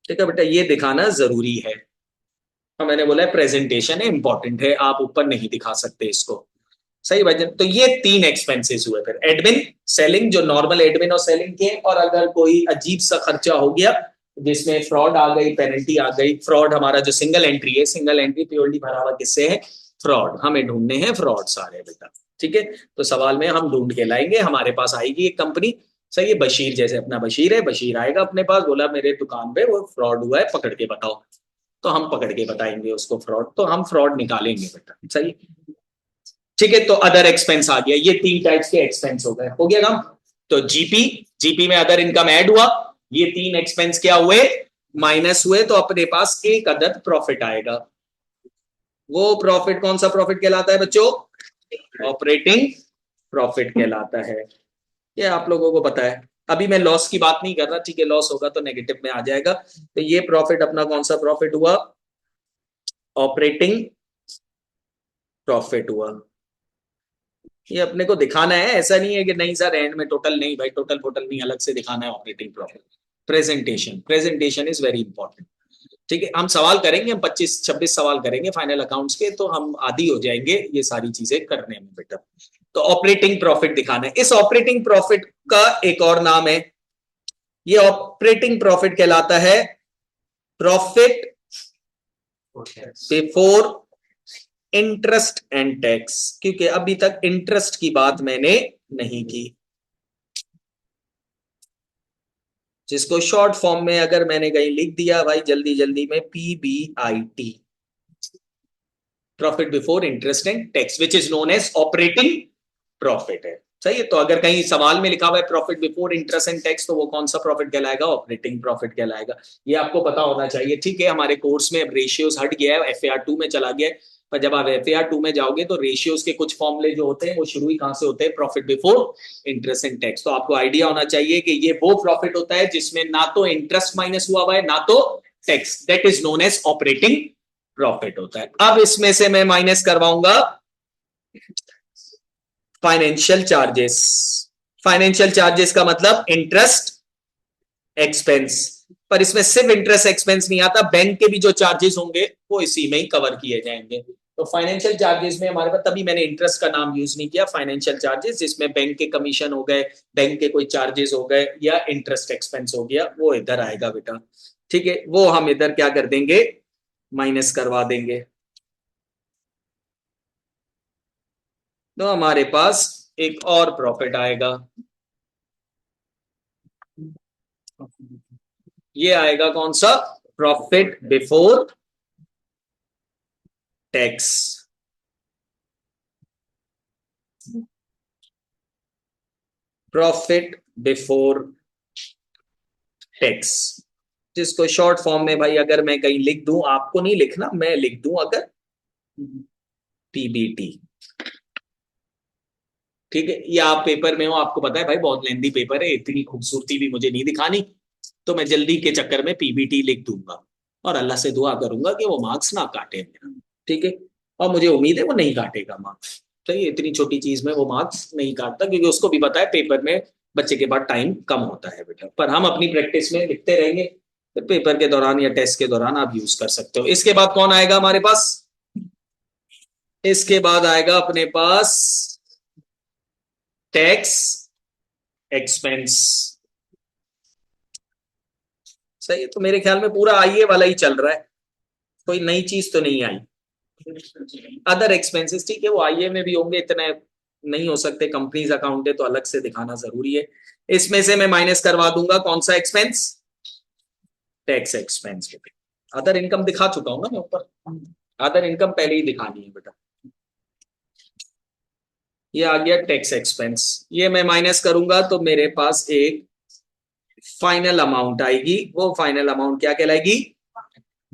ठीक है बेटा, ये दिखाना जरूरी है। और मैंने बोला प्रेजेंटेशन है, इंपॉर्टेंट है, आप ऊपर नहीं दिखा सकते इसको। सही वजह। तो ये 3 एक्सपेंसेस हुए फिर, एडमिन, सेलिंग जो नॉर्मल एडमिन और सेलिंग के, और अगर कोई अजीब सा खर्चा हो गया जिसमें फ्रॉड आ गई, पेनल्टी आ गई। फ्रॉड हमारा जो सिंगल एंट्री है, सिंगल एंट्री प्योरली भरा हुआ किससे है? फ्रॉड। हमें ढूंढने हैं फ्रॉड सारे बेटा। ठीक है। तो सवाल में हम ढूंढ के लाएंगे, हमारे पास आएगी एक कंपनी, सही है, बशीर, जैसे अपना बशीर है, बशीर आएगा अपने पास, बोला मेरे दुकान पे वो फ्रॉड हुआ है, पकड़ के बताओ। तो हम पकड़ के बताएंगे उसको फ्रॉड, तो हम फ्रॉड निकालेंगे बेटा। सही। ठीक है। तो अदर एक्सपेंस आ गया, ये 3 टाइप्स के एक्सपेंस हो गए, हो गया काम। तो जीपी, जीपी में अदर इनकम ऐड हुआ, ये 3 एक्सपेंस क्या हुए? माइनस हुए। तो अपने पास एक अदद प्रॉफिट आएगा। वो प्रॉफिट कौन सा प्रॉफिट कहलाता है बच्चों? ऑपरेटिंग प्रॉफिट कहलाता है। ये आप लोगों को पता है। अभी मैं लॉस की बात नहीं कर रहा, ठीक है, लॉस होगा तो नेगेटिव में आ जाएगा। तो ये प्रॉफिट अपना कौन सा प्रॉफिट हुआ? ऑपरेटिंग प्रॉफिट हुआ। ये अपने को दिखाना है, ऐसा नहीं है कि नहीं सर एंड में टोटल नहीं, भाई टोटल नहीं, अलग से दिखाना है operating profit. Presentation, presentation is very important. ठीक है। हम सवाल करेंगे, हम 25-26 सवाल करेंगे फाइनल अकाउंट्स के, तो हम आदी हो जाएंगे ये सारी चीजें करने में बेटा। तो ऑपरेटिंग प्रॉफिट दिखाना है। इस ऑपरेटिंग प्रॉफिट का एक और नाम है, ये ऑपरेटिंग प्रॉफिट कहलाता है profit before interest and tax, क्योंकि अभी तक इंटरेस्ट की बात मैंने नहीं की, जिसको शॉर्ट फॉर्म में अगर मैंने कहीं लिख दिया भाई जल्दी जल्दी में, PBIT, profit before interest and tax, which is known as operating profit है। सही है। तो अगर कहीं सवाल में लिखा हुआ है profit before interest and tax, तो वो कौन सा प्रॉफिट कहलाएगा? ऑपरेटिंग प्रॉफिट कहलाएगा। ये आपको पता होना चाहिए। ठीक है, हमारे कोर्स में अब रेशियोज हट गया है, FAR 2 में चला गया है, पर जब आप FAR 2 में जाओगे तो रेशियोज के कुछ फॉर्मूले जो होते हैं वो शुरू ही कहां से होते हैं? Profit before interest and tax. तो आपको आइडिया होना चाहिए कि ये वो प्रॉफिट होता है जिसमें ना तो इंटरेस्ट माइनस हुआ हुआ है ना तो tax, that is known as operating profit होता है। अब इसमें से मैं माइनस करवाऊंगा फाइनेंशियल चार्जेस। फाइनेंशियल चार्जेस का मतलब इंटरेस्ट एक्सपेंस, पर इसमें सिर्फ इंटरेस्ट एक्सपेंस नहीं आता, बैंक के भी जो चार्जेस होंगे वो इसी में ही कवर किए जाएंगे। तो फाइनेंशियल चार्जेस में हमारे पास, तभी मैंने इंटरेस्ट का नाम यूज नहीं किया, फाइनेंशियल चार्जेस, जिसमें बैंक के कमीशन हो गए, बैंक के कोई चार्जेस हो गए या इंटरेस्ट एक्सपेंस हो गया, वो इधर आएगा बेटा। ठीक है, वो हम इधर क्या कर देंगे? माइनस करवा देंगे। तो हमारे पास एक और प्रॉफिट आएगा, ये आएगा कौन सा? Profit before tax. Profit before tax, जिसको शॉर्ट फॉर्म में भाई अगर मैं कहीं लिख दूं, आपको नहीं लिखना, मैं लिख दूं अगर, PBT। ठीक है, ये आप पेपर में हो, आपको पता है भाई बहुत लेंदी पेपर है, इतनी खूबसूरती भी मुझे नहीं दिखानी, तो मैं जल्दी के चक्कर में PBT लिख दूंगा और अल्लाह से दुआ करूंगा कि वो मार्क्स ना काटे मेरा। ठीक है, और मुझे उम्मीद है वो नहीं काटेगा मार्क्स। तो ये इतनी छोटी चीज में वो मार्क्स नहीं काटता, क्योंकि उसको भी पता है पेपर में बच्चे के पास टाइम कम होता है बेटा। पर हम अपनी प्रैक्टिस में लिखते रहेंगे, फिर पेपर के दौरान या टेस्ट के दौरान आप यूज कर सकते हो। इसके बाद कौन आएगा हमारे पास? इसके बाद आएगा अपने पास टैक्स एक्सपेंस। सही है, तो मेरे ख्याल में पूरा आईए वाला ही चल रहा है, कोई नई चीज तो नहीं आई। अदर एक्सपेंसेस ठीक है, वो आईए में भी होंगे, इतने नहीं हो सकते, कंपनीज अकाउंट है तो अलग से दिखाना जरूरी है। इसमें से मैं माइनस करवा दूंगा कौन सा expense? Tax expense. Other income दिखा चुका हूं ना मैं ऊपर, अदर इनकम पहले ही दिखानी है बेटा। ये आ गया टैक्स एक्सपेंस, ये मैं माइनस करूंगा तो मेरे पास एक फाइनल अमाउंट आएगी। वो फाइनल अमाउंट क्या कहलाएगी?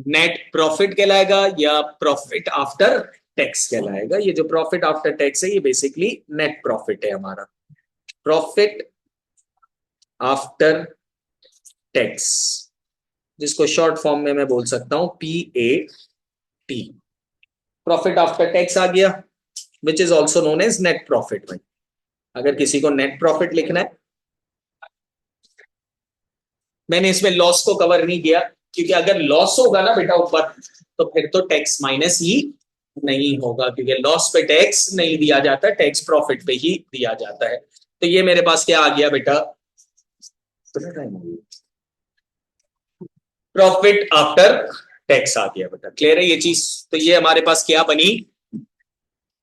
नेट प्रॉफिट कहलाएगा या प्रॉफिट आफ्टर टैक्स कहलाएगा। ये जो प्रॉफिट आफ्टर टैक्स है ये बेसिकली नेट प्रॉफिट है हमारा, प्रॉफिट आफ्टर टैक्स, जिसको शॉर्ट फॉर्म में मैं बोल सकता हूं PAT। प्रॉफिट आफ्टर टैक्स आ गया, which is also known as net profit. भाई अगर किसी को नेट प्रॉफिट लिखना है, मैंने इसमें लॉस को कवर नहीं किया, क्योंकि अगर लॉस होगा ना बेटा ऊपर, तो फिर तो टैक्स माइनस ही नहीं होगा, क्योंकि लॉस पे टैक्स नहीं दिया जाता, टैक्स प्रॉफिट पे ही दिया जाता है। तो ये मेरे पास क्या आ गया बेटा? प्रॉफिट आफ्टर टैक्स आ गया बेटा। क्लियर है ये चीज? तो ये हमारे पास क्या बनी?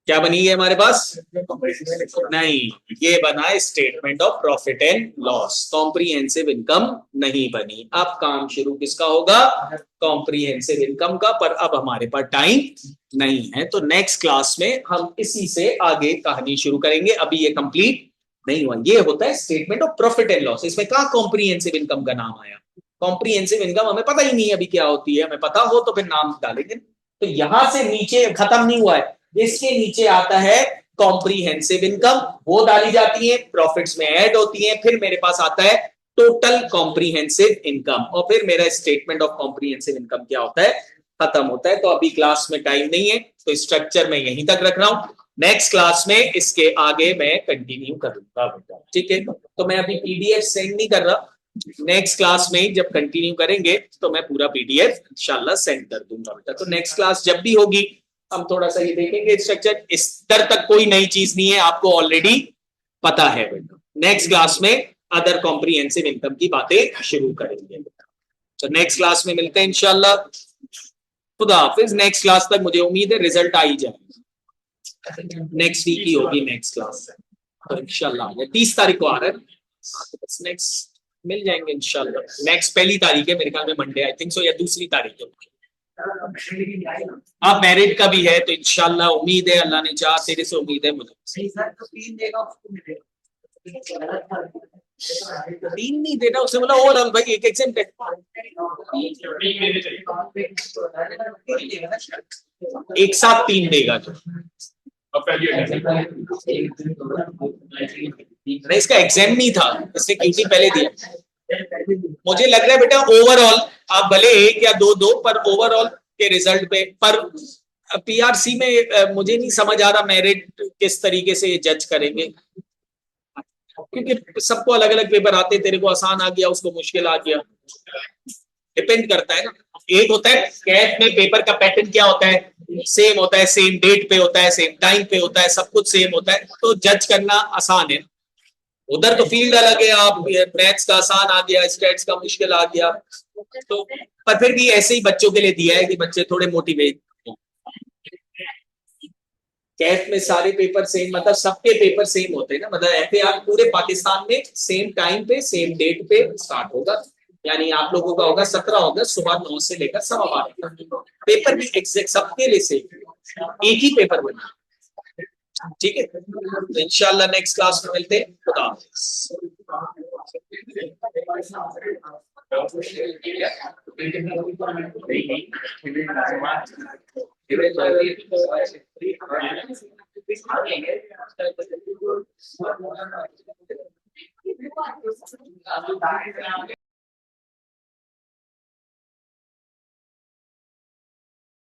क्या बनी ये हमारे पास? नहीं, ये बना है statement of profit and loss, comprehensive income नहीं बनी। अब काम शुरू किसका होगा? कॉम्प्रिहेंसिव इनकम का। पर अब हमारे पास टाइम नहीं है, तो नेक्स्ट क्लास में हम इसी से आगे कहानी शुरू करेंगे। अभी ये कंप्लीट नहीं हुआ। ये होता है statement of profit and loss. इसमें कहां कॉम्प्रिहेंसिव इनकम का नाम आया? कॉम्प्रिहेंसिव इनकम हमें पता ही नहीं है अभी क्या होती है, हमें पता हो तो फिर नाम डालेंगे। तो यहां से नीचे खत्म नहीं हुआ है, इसके नीचे आता है कॉम्प्रिहेंसिव इनकम, वो डाली जाती है, प्रॉफिट्स में ऐड होती है, फिर मेरे पास आता है टोटल कॉम्प्रिहेंसिव इनकम, और फिर मेरा स्टेटमेंट ऑफ कॉम्प्रिहेंसिव इनकम क्या होता है? खत्म होता है। तो अभी क्लास में टाइम नहीं है, तो स्ट्रक्चर मैं यहीं तक रख रहा हूं। नेक्स्ट क्लास में इसके आगे मैं कंटिन्यू करूंगा बेटा। ठीक है, तो मैं अभी PDF सेंड नहीं कर रहा, नेक्स्ट क्लास में जब कंटिन्यू करेंगे तो मैं पूरा PDF इंशाल्लाह सेंड कर दूंगा बेटा। तो नेक्स्ट क्लास जब भी होगी हम थोड़ा सा ये देखेंगे स्ट्रक्चर। इस दर तक कोई नई चीज नहीं है, आपको ऑलरेडी पता है बेटा। नेक्स्ट क्लास में अदर कॉम्प्रिहेंसिव इनकम की बातें शुरू करेंगे बेटा। तो नेक्स्ट क्लास में मिलते हैं इंशाल्लाह। खुदा हाफिज। नेक्स्ट क्लास तक मुझे उम्मीद है रिजल्ट आ ही जाएगा, नेक्स्ट वीक ही होगी नेक्स्ट क्लास, तो इंशाल्लाह 30 तारीख को आ रहा है, तो बस नेक्स्ट मिल जाएंगे इंशाल्लाह। नेक्स्ट पहली तारीख है मेरे ख्याल में, मंडे आई थिंक सो, या दूसरी तारीख है। अब मैरिड का भी है, तो इंशाल्लाह उम्मीद है, अल्लाह ने चाहा, तेरे से उम्मीद है मुझे। 3 नहीं देना, उसने बोला ओवरऑल भाई एक एग्जाम है, एक साथ 3 देगा जो। नहीं, इसका एग्जाम नहीं था, इसने क्यूटी पहले दिया। मुझे लग रहा है बेटा ओवरऑल आप भले 1 या 2 दो, पर ओवरऑल के रिजल्ट पे, पर पीआरसी में मुझे नहीं समझ आ रहा मेरिट किस तरीके से ये जज करेंगे, क्योंकि सबको अलग अलग पेपर आते, तेरे को आसान आ गया, उसको मुश्किल आ गया, डिपेंड करता है ना। एक होता है कैट में पेपर का पैटर्न क्या होता है, सेम होता है, सेम डेट पे होता है, सेम टाइम पे होता है, सब कुछ सेम होता है, तो जज करना आसान है। उधर तो फील्ड अलग है, आप मैथ्स का आसान आ गया, स्टैट्स का मुश्किल आ गया, तो पर फिर भी ऐसे ही बच्चों के लिए दिया है कि बच्चे थोड़े मोटिवेट। कैट में सारे पेपर सेम, मतलब सबके पेपर सेम होते हैं ना, मतलब एफएआर पूरे पाकिस्तान में सेम टाइम पे सेम डेट पे स्टार्ट होगा, यानी आप लोगों का होगा 17 अगस्त सुबह 9 से लेकर 12:15 तक। पेपर भी एग्जैक्ट सबके लिए सेम, एक ही पेपर बना, ठीक है। तो इंशाल्लाह नेक्स्ट क्लास में मिलते हैं, खुदा हाफिज।